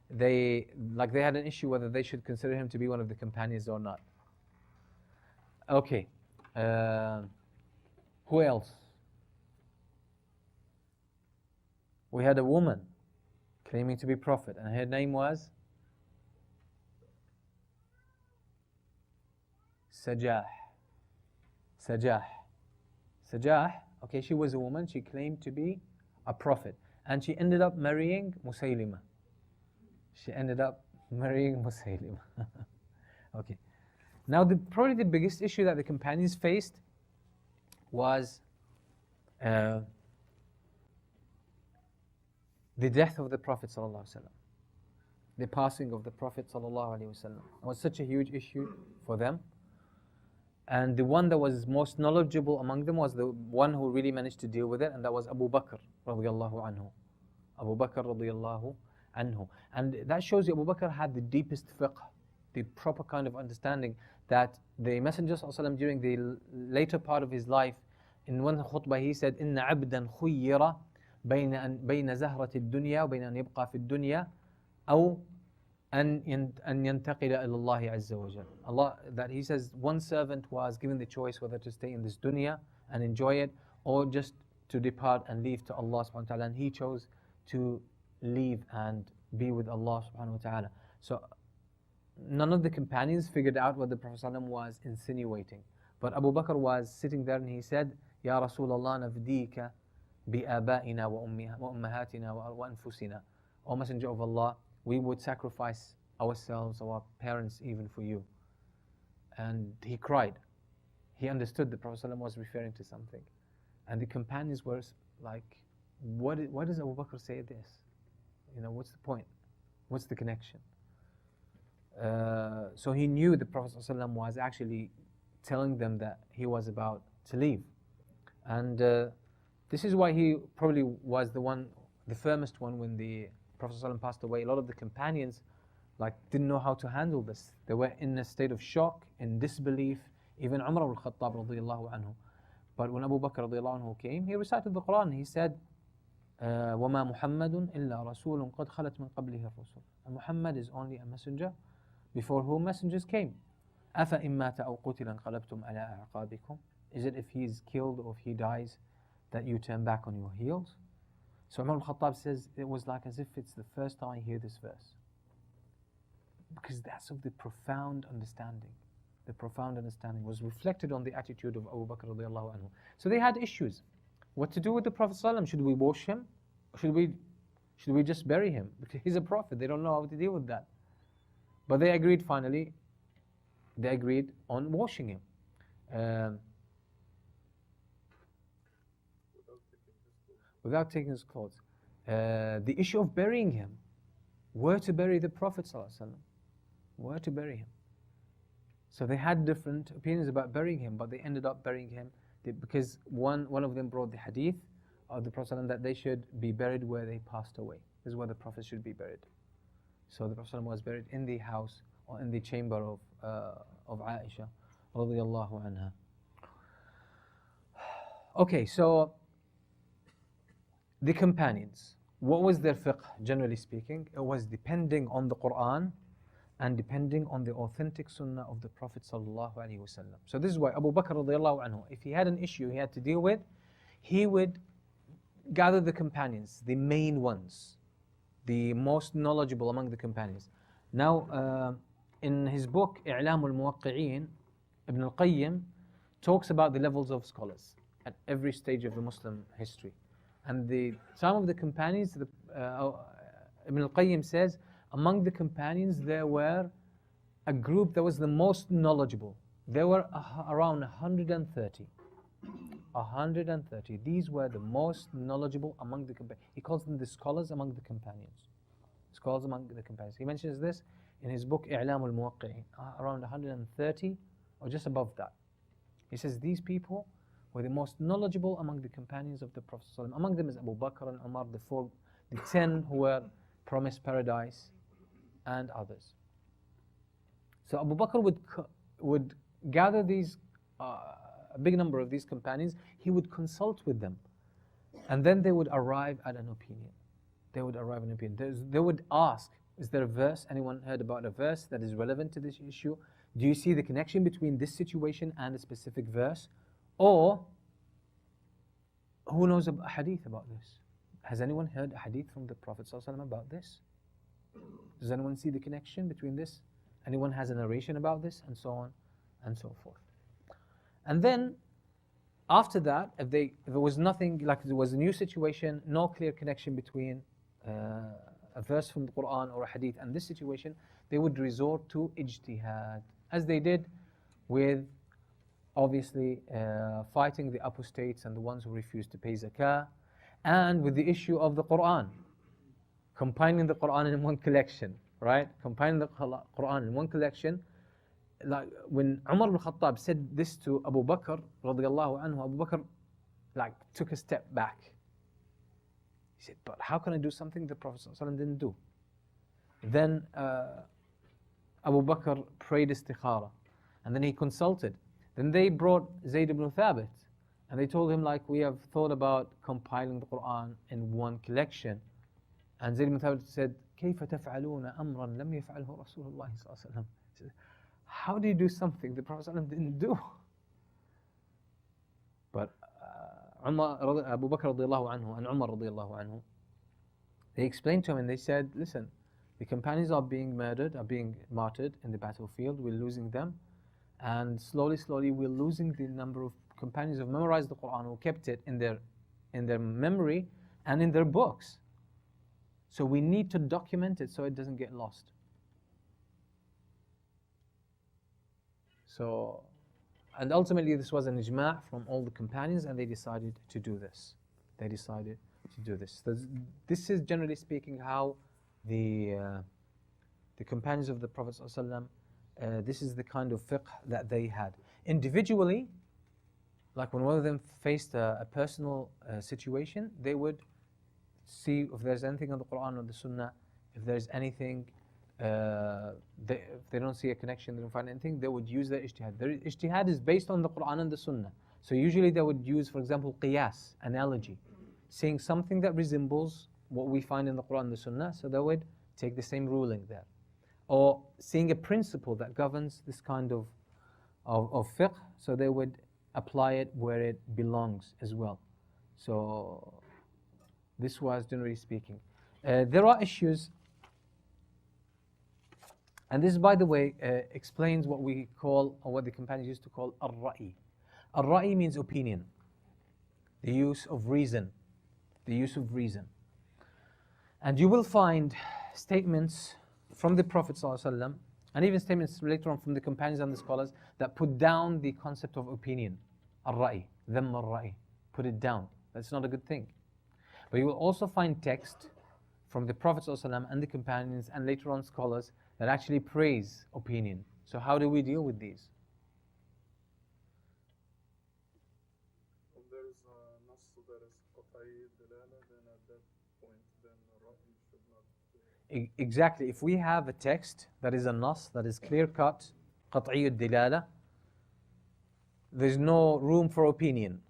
they had an issue whether they should consider him to be one of the companions or not. Okay. Who else? We had a woman claiming to be prophet, and her name was Sajah. Okay, she was a woman, she claimed to be a prophet, and she ended up marrying Musaylima. Okay. Now, probably the biggest issue that the companions faced was the death of the Prophet ﷺ, the passing of the Prophet ﷺ. It was such a huge issue for them. And the one that was most knowledgeable among them was the one who really managed to deal with it, and that was Abu Bakr radiallahu anhu. And that shows you Abu Bakr had the deepest fiqh, the proper kind of understanding that the Messenger ﷺ during the later part of his life, in one khutbah he said, إِنَّ عَبْدًا خُيِّرَ بين زهرة الدنيا وبين أن يبقى في الدنيا أو أن ينتقل إلى الله عز وجل. Allah, that he says one servant was given the choice whether to stay in this dunya and enjoy it or just to depart and leave to Allah subhanahu wa ta'ala, and he chose to leave and be with Allah subhanahu wa ta'ala. So none of the companions figured out what the Prophet ﷺ was insinuating, but Abu Bakr was sitting there and he said, Ya Rasulullah nafdika بِآبَائِنَا وَأُمَّهَاتِنَا وَأَنفُسِنَا. O Messenger of Allah, we would sacrifice ourselves, our parents even for you. And he cried. he understood the Prophet ﷺ was referring to something. And the companions were like, why does Abu Bakr say this? You know, what's the point? What's the connection? So he knew the Prophet ﷺ was actually telling them that he was about to leave. And this is why he probably was the firmest one when the Prophet ﷺ passed away. A lot of the companions didn't know how to handle this. They were in a state of shock, in disbelief. Even Umar al-Khattab radiyallahu anhu. But when Abu Bakr radiyallahu anhu came, he recited the Quran. He said, وَمَا مُحَمَّدٌ إِلَّا رَسُولٌ قَدْ خَلَتْ مِنْ قَبْلِهِ الرُّسُلُ. And Muhammad is only a messenger before whom messengers came. أَفَإِن مَّاتَ أَوْ قُتِلَ انقَلَبْتُمْ عَلَىٰ أَعْقَابِكُمْ. Is it if he is killed or if he dies that you turn back on your heels? So Umar al-Khattab says it was like as if it's the first time I hear this verse. Because that's of the profound understanding. The profound understanding was reflected on the attitude of Abu Bakr radiallahu anhu. So they had issues. What to do with the Prophet ﷺ? Should we wash him? Or should we just bury him? Because he's a prophet. They don't know how to deal with that. But they agreed finally. They agreed on washing him. Without taking his clothes. The issue of burying him. Where to bury the Prophet ﷺ? Where to bury him? So they had different opinions about burying him, but they ended up burying him because one of them brought the hadith of the Prophet ﷺ that they should be buried where they passed away. This is where the Prophet should be buried. So the Prophet ﷺ was buried in the house or in the chamber of Aisha radiyallahu anha. Okay, so the companions, what was their fiqh, generally speaking? It was depending on the Quran and depending on the authentic sunnah of the Prophet sallallahu alaihi wasallam. So this is why Abu Bakr radiallahu anhu, if he had an issue he had to deal with, he would gather the companions, the main ones, the most knowledgeable among the companions. Now, in his book I'lam al-Muwaqqi'een, Ibn al-Qayyim talks about the levels of scholars at every stage of the Muslim history. And some of the companions, Ibn al-Qayyim says, among the companions there were a group that was the most knowledgeable. There were around 130. 130. These were the most knowledgeable among the companions. He calls them the scholars among the companions. Scholars among the companions. He mentions this in his book I'lam al-Muwaqqi'een, around 130 or just above that. He says these people were the most knowledgeable among the companions of the Prophet ﷺ. Among them is Abu Bakr and Umar, the 10 who were promised paradise, and others. So Abu Bakr would gather these, a big number of these companions. He would consult with them, and then they would arrive at an opinion. They would ask, is there a verse? Anyone heard about a verse that is relevant to this issue? Do you see the connection between this situation and a specific verse? Or, who knows a hadith about this? Has anyone heard a hadith from the Prophet ﷺ about this? Does anyone see the connection between this? Anyone has a narration about this? And so on and so forth. And then, after that, if there was nothing, like there was a new situation, no clear connection between a verse from the Quran or a hadith and this situation, they would resort to ijtihad, as they did with, obviously, fighting the apostates and the ones who refused to pay zakah, and with the issue of the Quran, combining the Quran in one collection, right? Combining the Quran in one collection. Like when Umar al-Khattab said this to Abu Bakr radiyallahu anhu, Abu Bakr took a step back. He said, but how can I do something the Prophet ﷺ didn't do? Then Abu Bakr prayed istikhara, and then he consulted. Then they brought Zayd ibn Thabit, and they told him, we have thought about compiling the Quran in one collection. And Zayd ibn Thabit said, كيف تفعلون أمرا لم يفعله رسول الله صلى الله عليه وسلم? He said, how do you do something the Prophet ﷺ didn't do? But Abu Bakr radiallahu anhu and Umar radiallahu anhu, they explained to him and they said, listen, the companions are being murdered, are being martyred in the battlefield, we're losing them. And slowly, we're losing the number of companions who have memorized the Quran, who kept it in their memory and in their books. So we need to document it so it doesn't get lost. So And ultimately this was an ijma' from all the companions, and they decided to do this. So this is generally speaking how the companions of the Prophet ﷺ, this is the kind of fiqh that they had. Individually, like when one of them faced a personal situation, they would see if there's anything in the Quran or the Sunnah, if there's anything, if they don't see a connection, they don't find anything, they would use their ijtihad. Their ijtihad is based on the Quran and the Sunnah. So usually they would use, for example, qiyas, analogy, seeing something that resembles what we find in the Quran and the Sunnah, so they would take the same ruling there. Or seeing a principle that governs this kind of fiqh, so they would apply it where it belongs as well. So this was generally speaking. There are issues, and this, by the way, explains what we call, or what the companions used to call, al-ra'i. Al-ra'i means opinion, the use of reason. And you will find statements from the Prophet ﷺ, and even statements later on from the companions and the scholars, that put down the concept of opinion. Al-ra'i, dhamm al-ra'i. Put it down. That's not a good thing. But you will also find text from the Prophet ﷺ and the companions and later on scholars that actually praise opinion. So how do we deal with these? When there is a nas that is qat'i dalala, then at that point, then ra'i should not... Exactly. If we have a text that is a nas, that is clear-cut, qat'i dalala, there's no room for opinion.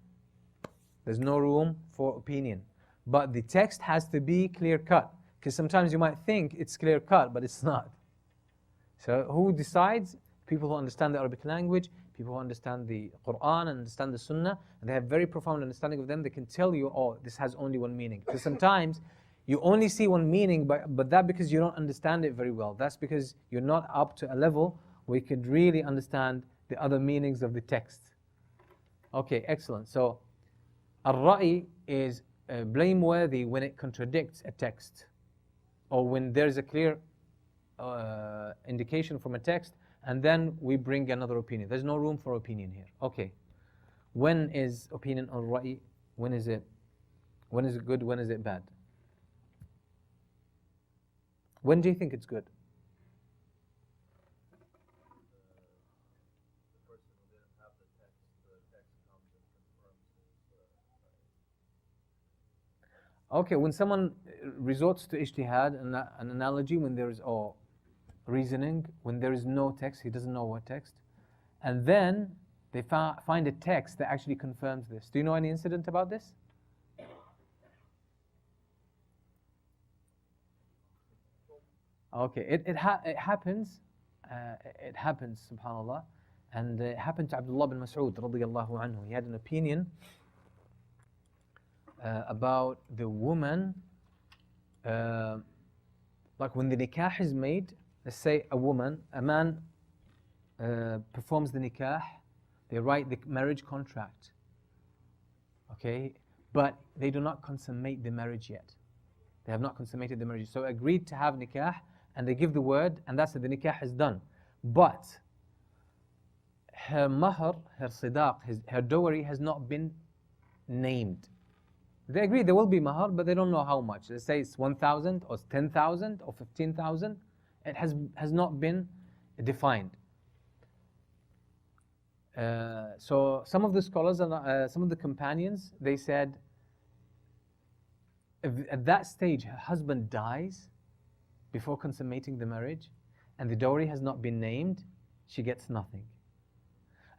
But the text has to be clear-cut, because sometimes you might think it's clear-cut, but it's not. So who decides? People who understand the Arabic language, people who understand the Quran and understand the Sunnah, and they have very profound understanding of them. They can tell you, oh, this has only one meaning. Because sometimes you only see one meaning, but that because you don't understand it very well. That's because you're not up to a level where you could really understand the other meanings of the text. Okay, excellent. So al-ra'i is blameworthy when it contradicts a text, or when there is a clear indication from a text, and then we bring another opinion. There's no room for opinion here. Okay, when is opinion al-ra'i? When is it good? When is it bad? When do you think it's good? Okay, when someone resorts to ijtihad, an analogy, when there is reasoning, when there is no text, he doesn't know what text, and then they find a text that actually confirms this. Do you know any incident about this? Okay, it happens, subhanAllah, and it happened to Abdullah bin Mas'ud radiyallahu anhu. He had an opinion about the woman, like when the nikah is made, let's say a man performs the nikah, they write the marriage contract, okay, but they do not consummate the marriage yet. They have not consummated the marriage. So agreed to have nikah, and they give the word, and that's it, the nikah is done. But her mahr, her sidaq, her dowry has not been named. They agree there will be mahr, but they don't know how much. Let's say it's 1,000 or 10,000 or 15,000. It has not been defined. So some of the scholars and some of the companions, they said, if at that stage her husband dies before consummating the marriage and the dowry has not been named, she gets nothing.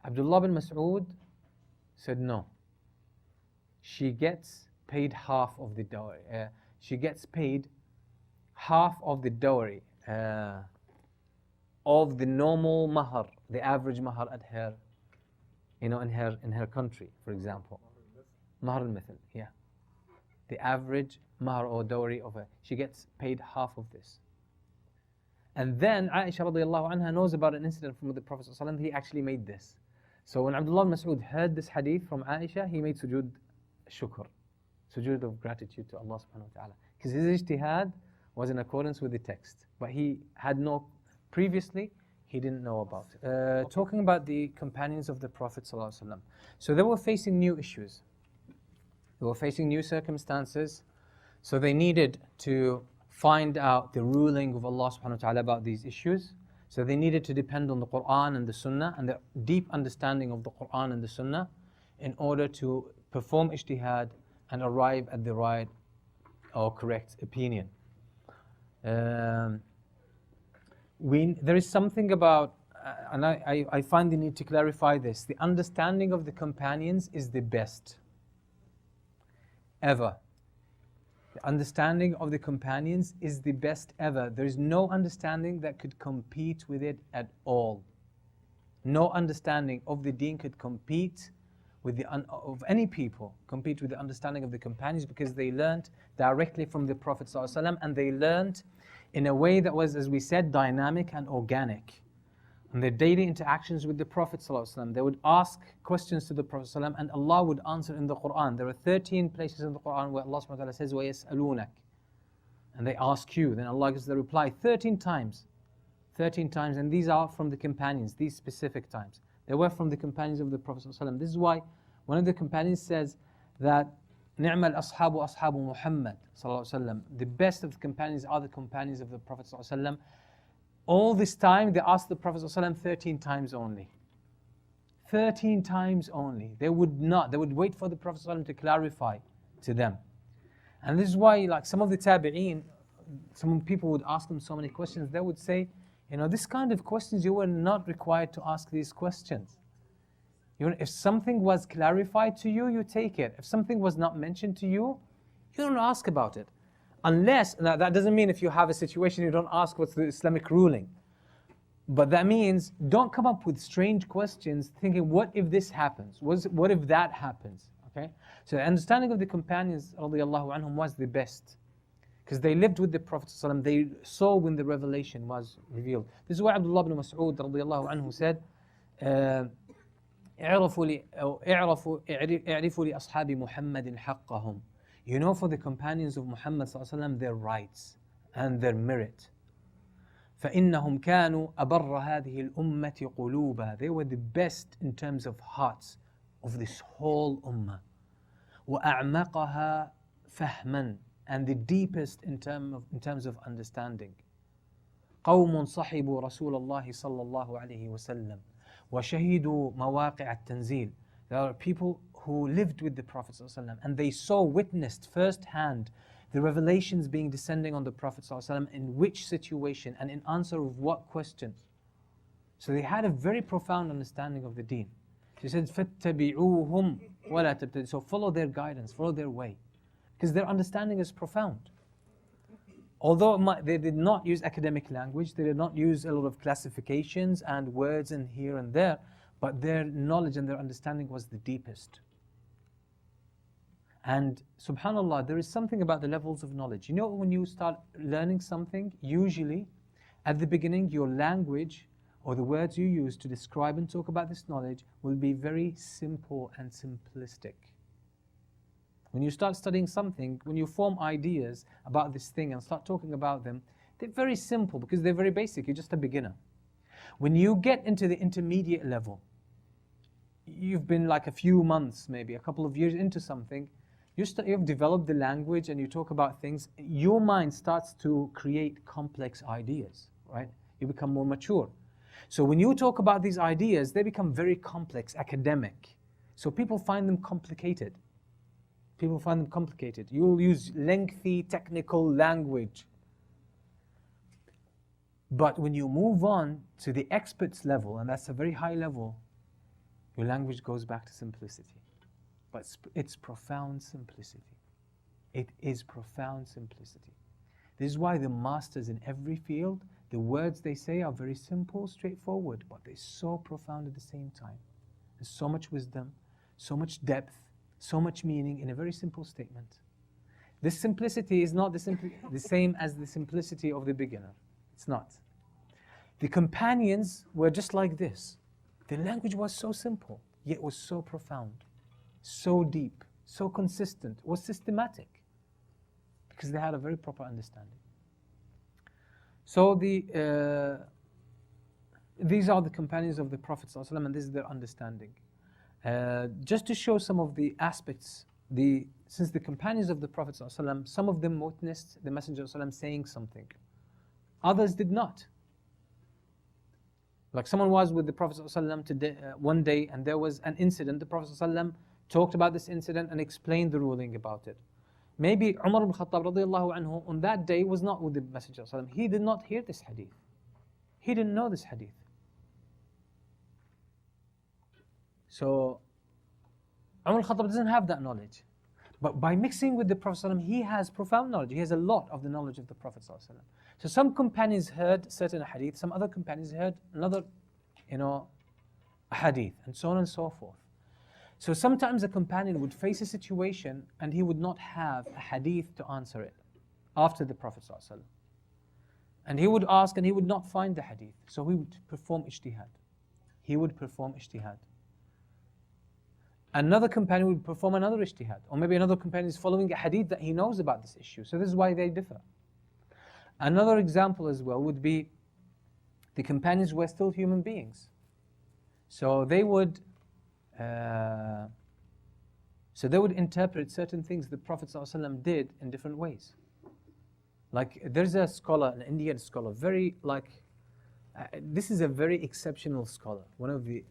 Abdullah bin Mas'ud said no. She gets paid half of the dowry. She gets paid half of the dowry of the normal mahr, the average mahr at her, in her country, for example. Mahr al-mithl, yeah. The average mahr or dowry of her, she gets paid half of this. And then Aisha radiallahu anha knows about an incident from the Prophet ﷺ. He actually made this. So when Abdullah bin Mas'ud heard this hadith from Aisha, he made sujood shukr, sujood of gratitude to Allah subhanahu wa ta'ala. Because his ijtihad was in accordance with the text. But he had no, previously, he didn't know about. Talking about the companions of the Prophet ﷺ. So they were facing new issues. They were facing new circumstances. So they needed to find out the ruling of Allah subhanahu wa ta'ala about these issues. So they needed to depend on the Quran and the Sunnah and the deep understanding of the Quran and the Sunnah in order to perform ijtihad and arrive at the right or correct opinion. There is something about, and I find the need to clarify this, the understanding of the companions is the best ever. The understanding of the companions is the best ever. There is no understanding that could compete with it at all. No understanding of the deen could compete with of any people, compete with the understanding of the companions, because they learned directly from the Prophet ﷺ, and they learned in a way that was, as we said, dynamic and organic. In their daily interactions with the Prophet ﷺ, they would ask questions to the Prophet ﷺ, and Allah would answer in the Quran. There are 13 places in the Quran where Allah subhanahu wa ta'ala says, وَيَسْأَلُونَكَ, and they ask you. Then Allah gives the reply 13 times. 13 times, and these are from the companions, these specific times. They were from the companions of the Prophet ﷺ. This is why one of the companions says that نِعْمَ الْأَصْحَابُ أَصْحَابُ مُحَمَّدٍ ﷺ. The best of the companions are the companions of the Prophet ﷺ. All this time, they asked the Prophet ﷺ 13 times only. 13 times only. They would wait for the Prophet ﷺ to clarify to them. And this is why, like some of the tabi'een, some people would ask them so many questions, they would say, this kind of questions, you were not required to ask these questions. If something was clarified to you, you take it. If something was not mentioned to you, you don't ask about it. Unless, now that doesn't mean if you have a situation you don't ask what's the Islamic ruling. But that means don't come up with strange questions thinking, what if this happens? What if that happens? Okay? So the understanding of the companions radiallahu anhum was the best. Because they lived with the Prophet ﷺ, they saw when the revelation was revealed. This is why Abdullah ibn Mas'ud radiallahu anhu said, اعرفوا لأصحاب محمد حقهم. For the companions of Muhammad ﷺ their rights and their merit. فإنهم كانوا أبر هذه الأمة قلوبا. They were the best in terms of hearts of this whole ummah. وأعمقها فهما, and the deepest in terms of understanding. قوم صحبوا رسول الله صلى الله عليه وسلم وشهدوا مواقع التنزيل. There are people who lived with the Prophet ﷺ, and they witnessed firsthand the revelations being descending on the Prophet ﷺ, in which situation and in answer of what questions. So they had a very profound understanding of the deen. She said, فَاتَّبِعُوهُمْ وَلَا تَبْتَدِعُوا. So follow their guidance, follow their way. Because their understanding is profound. Although they did not use academic language, they did not use a lot of classifications and words and here and there, but their knowledge and their understanding was the deepest. And subhanAllah, there is something about the levels of knowledge. When you start learning something, usually at the beginning your language or the words you use to describe and talk about this knowledge will be very simple and simplistic. When you start studying something, when you form ideas about this thing and start talking about them, they're very simple because they're very basic. You're just a beginner. When you get into the intermediate level, you've been like a few months, maybe a couple of years into something, you've developed the language and you talk about things, your mind starts to create complex ideas, right? You become more mature. So when you talk about these ideas, they become very complex, academic. So people find them complicated. People find them complicated. You'll use lengthy technical language. But when you move on to the experts level, and that's a very high level, your language goes back to simplicity. But it's profound simplicity. It is profound simplicity. This is why the masters in every field, the words they say are very simple, straightforward, but they're so profound at the same time. There's so much wisdom, so much depth, so much meaning in a very simple statement. This simplicity is not the same as the simplicity of the beginner. It's not. The companions were just like this. The language was so simple, yet was so profound, so deep, so consistent, was systematic, because they had a very proper understanding. So These are the companions of the Prophet ﷺ, and this is their understanding. Just to show some of the aspects, since the companions of the Prophet ﷺ, some of them witnessed the Messenger ﷺ saying something, others did not. Like someone was with the Prophet ﷺ today, one day, and there was an incident. The Prophet ﷺ talked about this incident and explained the ruling about it. Maybe Umar ibn Khattab radiallahu anhu on that day was not with the Messenger ﷺ. He did not hear this hadith. He didn't know this hadith. So Umar al-Khattab doesn't have that knowledge. But by mixing with the Prophet ﷺ, he has profound knowledge. He has a lot of the knowledge of the Prophet ﷺ. So some companions heard certain hadith, some other companions heard another, hadith, and so on and so forth. So sometimes a companion would face a situation and he would not have a hadith to answer it after the Prophet ﷺ. And he would ask and he would not find the hadith. So he would perform ijtihad. He would perform ijtihad. Another companion would perform another ijtihad. Or maybe another companion is following a hadith that he knows about this issue. So this is why they differ. Another example as well would be the companions were still human beings. So they would interpret certain things the Prophet ﷺ did in different ways. Like there's a scholar, an Indian scholar, this is a very exceptional scholar. One of the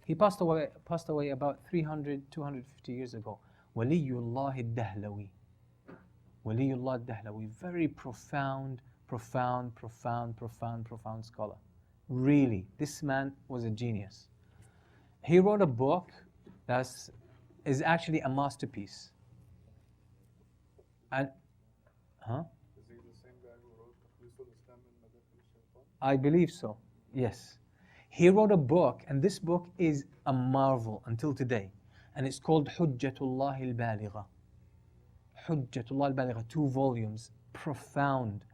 he passed away about 300, 250 years ago. Waliyullah al-Dahlawi. Waliyullah al-Dahlawi. Very profound scholar. Really, this man was a genius. He wrote a book that is actually a masterpiece. And, huh? Is he the same guy who wrote Taqlisul Islam and Madafil Shaitan? I believe so, yes. He wrote a book, and this book is a marvel until today. And it's called Hujjatullah al-Baligha. Hujjatullah al-Baligha, 2 volumes, profound.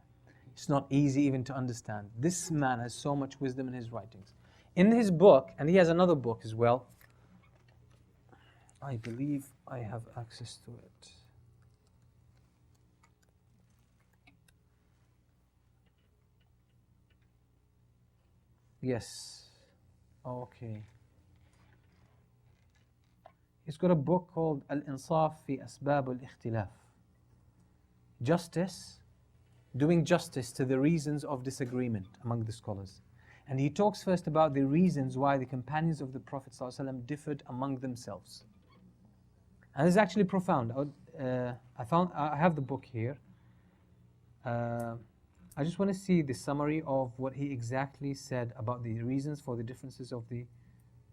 It's not easy even to understand. This man has so much wisdom in his writings. In his book, and he has another book as well, I believe I have access to it. Yes. Okay. He's got a book called Al-Insaf fi Asbab al-Ikhtilaf. Justice, doing justice to the reasons of disagreement among the scholars. And he talks first about the reasons why the companions of the Prophet ﷺ differed among themselves. And this is actually profound. I have the book here. I just want to see the summary of what he exactly said about the reasons for the differences of the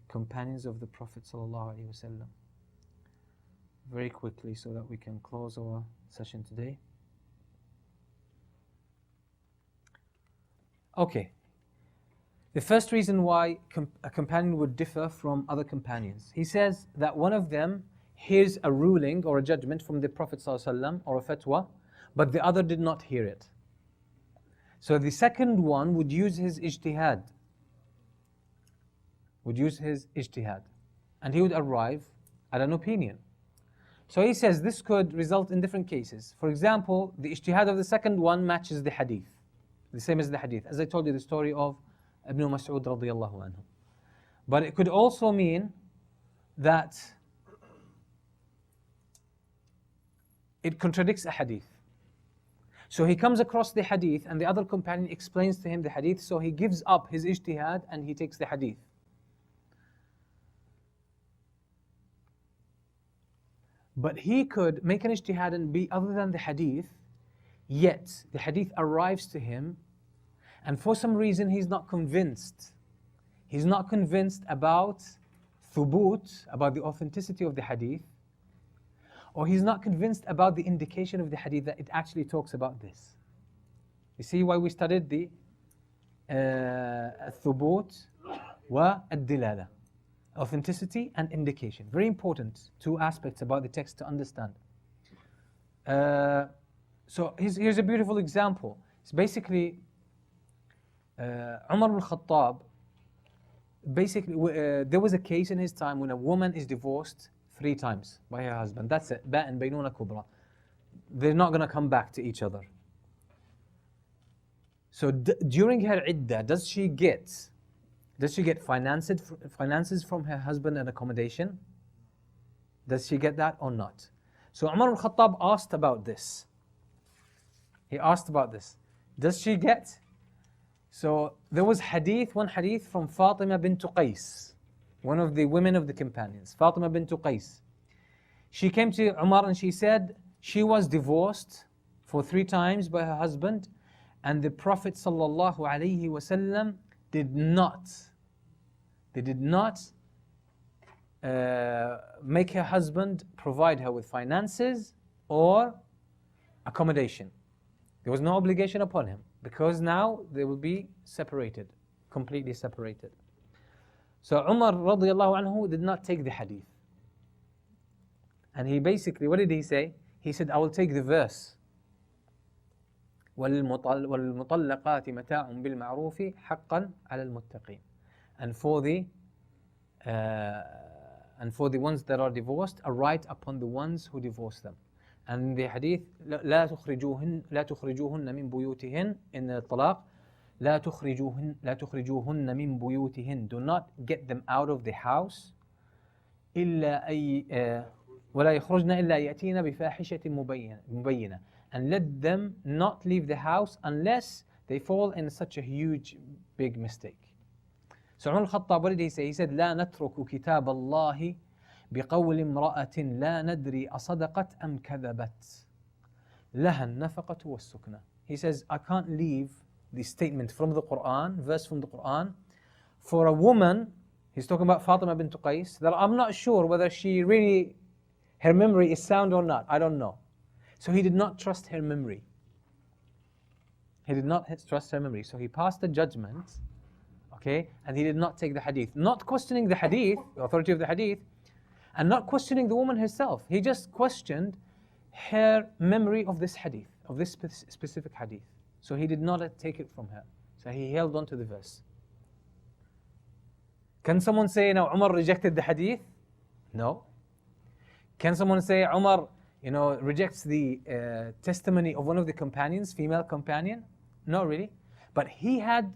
companions of the Prophet ﷺ. Very quickly so that we can close our session today. Okay. The first reason why a companion would differ from other companions. He says that one of them hears a ruling or a judgment from the Prophet ﷺ or a fatwa, but the other did not hear it. So the second one would use his ijtihad. And he would arrive at an opinion. So he says this could result in different cases. For example, the ijtihad of the second one matches the hadith. The same as the hadith. As I told you the story of Ibn Mas'ud radiyallahu anhu. But it could also mean that it contradicts a hadith. So he comes across the hadith and the other companion explains to him the hadith, so he gives up his ijtihad and he takes the hadith. But he could make an ijtihad and be other than the hadith, yet the hadith arrives to him and for some reason he's not convinced. He's not convinced about thubut, about the authenticity of the hadith, or he's not convinced about the indication of the hadith that it actually talks about this. You see why we studied the thubut wa ad-dilala, authenticity and indication. Very important 2 aspects about the text to understand. So here's a beautiful example. It's basically Umar al-Khattab, there was a case in his time when a woman is divorced 3 times by her husband. That's it. Ba'in baynuna kubra. They're not going to come back to each other. So during her iddah, does she get Does she get finances from her husband and accommodation? Does she get that or not? So Umar al-Khattab asked about this. He asked about this. Does she get? So there was one hadith from Fatima bint Qais, one of the women of the companions, Fatima bint Qais. She came to Umar and she said she was divorced for 3 times by her husband, and the Prophet ﷺ did not make her husband provide her with finances or accommodation. There was no obligation upon him, because now they will be separated, completely separated. So Umar radiallahu anhu did not take the hadith. And he basically, what did he say? He said, I will take the verse. وَالْمُطَلَّقَاتِ مَتَاعٌ بِالْمَعْرُوفِ حَقًّا عَلَى الْمُتَّقِينَ. And for the ones that are divorced, a right upon the ones who divorce them. And the hadith, لا تخرجوهن من بيوتهن, in the talaq, لا تخرجوهن من بيوتهن. Do not get them out of the house. إلا أي ولا يخرجن إلا يأتين بفاحشة مبينة. And let them not leave the house unless they fall in such a huge, big mistake. So Umar al-Khattab, what did he say? He said, لا نترك كتاب الله بقول امرأة لا ندري أصدقت أم كذبت لها النفقة والسكنة. He says, I can't leave the statement from the Quran, verse from the Quran, for a woman, he's talking about Fatima bint Qais, that I'm not sure whether she really, her memory is sound or not, I don't know. So he did not trust her memory. He did not trust her memory. So he passed the judgment, okay, and he did not take the hadith. Not questioning the hadith, the authority of the hadith, and not questioning the woman herself. He just questioned her memory of this hadith, of this specific hadith. So he did not take it from her. So he held on to the verse. Can someone say, now Umar rejected the hadith? No. Can someone say Umar, rejects the testimony of one of the companions, female companion? No, really. But he had,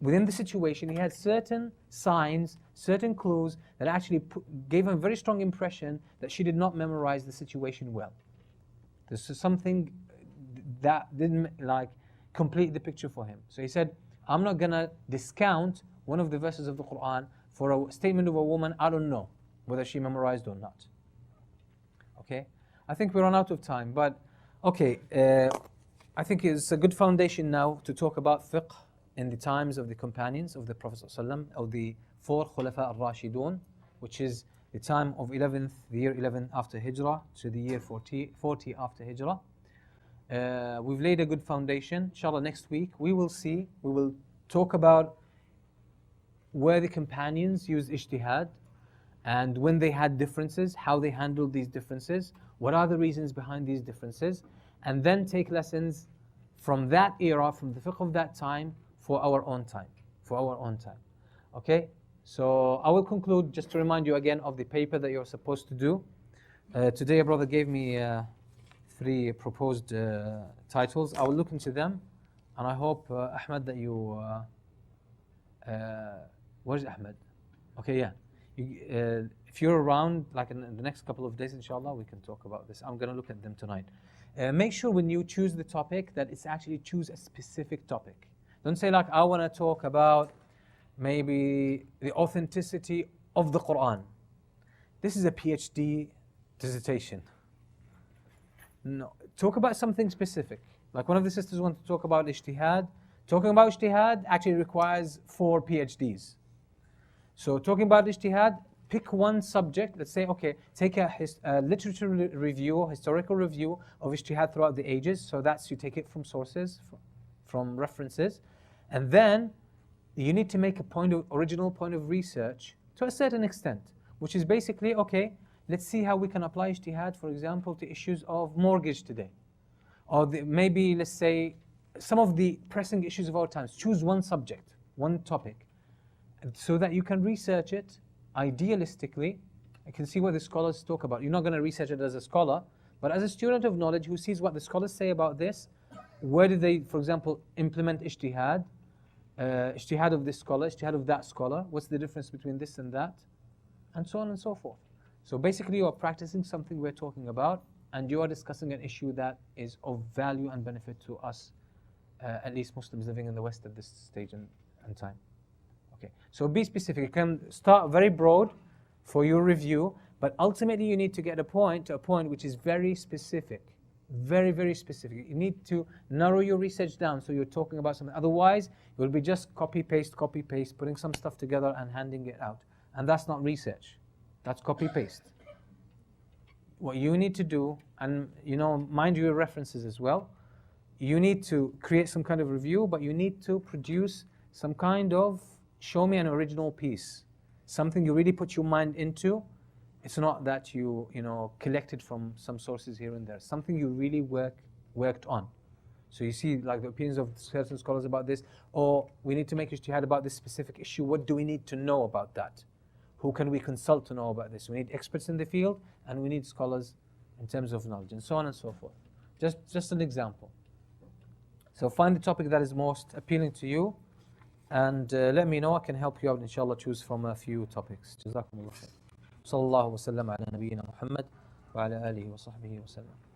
within the situation, he had certain signs, certain clues that actually gave him a very strong impression that she did not memorize the situation well. This is something that didn't complete the picture for him. So he said, I'm not going to discount one of the verses of the Quran for a statement of a woman, I don't know whether she memorized or not. Okay? I think we run out of time, but okay, I think it's a good foundation now to talk about fiqh in the times of the companions of the Prophet ﷺ, of the 4 Khulafa al-Rashidun, which is the time of the year 11 after Hijrah to the year 40 after Hijrah. We've laid a good foundation. Inshallah, next week we will talk about where the companions used ijtihad and when they had differences, how they handled these differences, what are the reasons behind these differences, and then take lessons from that era, from the fiqh of that time, for our own time. Okay? So I will conclude just to remind you again of the paper that you're supposed to do. Today a brother gave me 3 proposed titles. I will look into them, and I hope, Ahmed, that you... where's Ahmed? Okay, yeah. If you're around, in the next couple of days, inshallah, we can talk about this. I'm going to look at them tonight. Make sure when you choose the topic that it's actually choose a specific topic. Don't say I want to talk about maybe the authenticity of the Quran. This is a PhD dissertation. No, talk about something specific. Like one of the sisters wants to talk about ijtihad. Talking about ijtihad actually requires 4 PhDs. So talking about ijtihad, pick one subject. Let's say, okay, take a literature review, historical review of ijtihad throughout the ages. So that's, you take it from sources, from references. And then you need to make original point of research to a certain extent, which is basically, okay, let's see how we can apply ijtihad, for example, to issues of mortgage today. Or maybe, let's say, some of the pressing issues of our times. Choose one subject, one topic, so that you can research it idealistically. You can see what the scholars talk about. You're not going to research it as a scholar, but as a student of knowledge who sees what the scholars say about this. Where did they, for example, implement ijtihad? ijtihad of this scholar, ijtihad of that scholar, what's the difference between this and that, and so on and so forth. So basically you are practicing something we're talking about, and you are discussing an issue that is of value and benefit to us, at least Muslims living in the West at this stage and time. Okay, so be specific. You can start very broad for your review, but ultimately you need to get to a point which is very specific. Very, very specific. You need to narrow your research down so you're talking about something. Otherwise, it will be just copy, paste, putting some stuff together and handing it out. And that's not research. That's copy, paste. What you need to do, and mind your references as well, you need to create some kind of review, but you need to produce some kind of, show me an original piece. Something you really put your mind into. It's not that you collected from some sources here and there. Something you really worked on. So you see, like the opinions of certain scholars about this, or we need to make ijtihad about this specific issue. What do we need to know about that? Who can we consult to know about this? We need experts in the field, and we need scholars in terms of knowledge, and so on and so forth. Just an example. So find the topic that is most appealing to you, and let me know. I can help you out, inshallah, choose from a few topics. Jazakumullah khair. صلى الله وسلم على نبينا محمد وعلى آله وصحبه وسلم.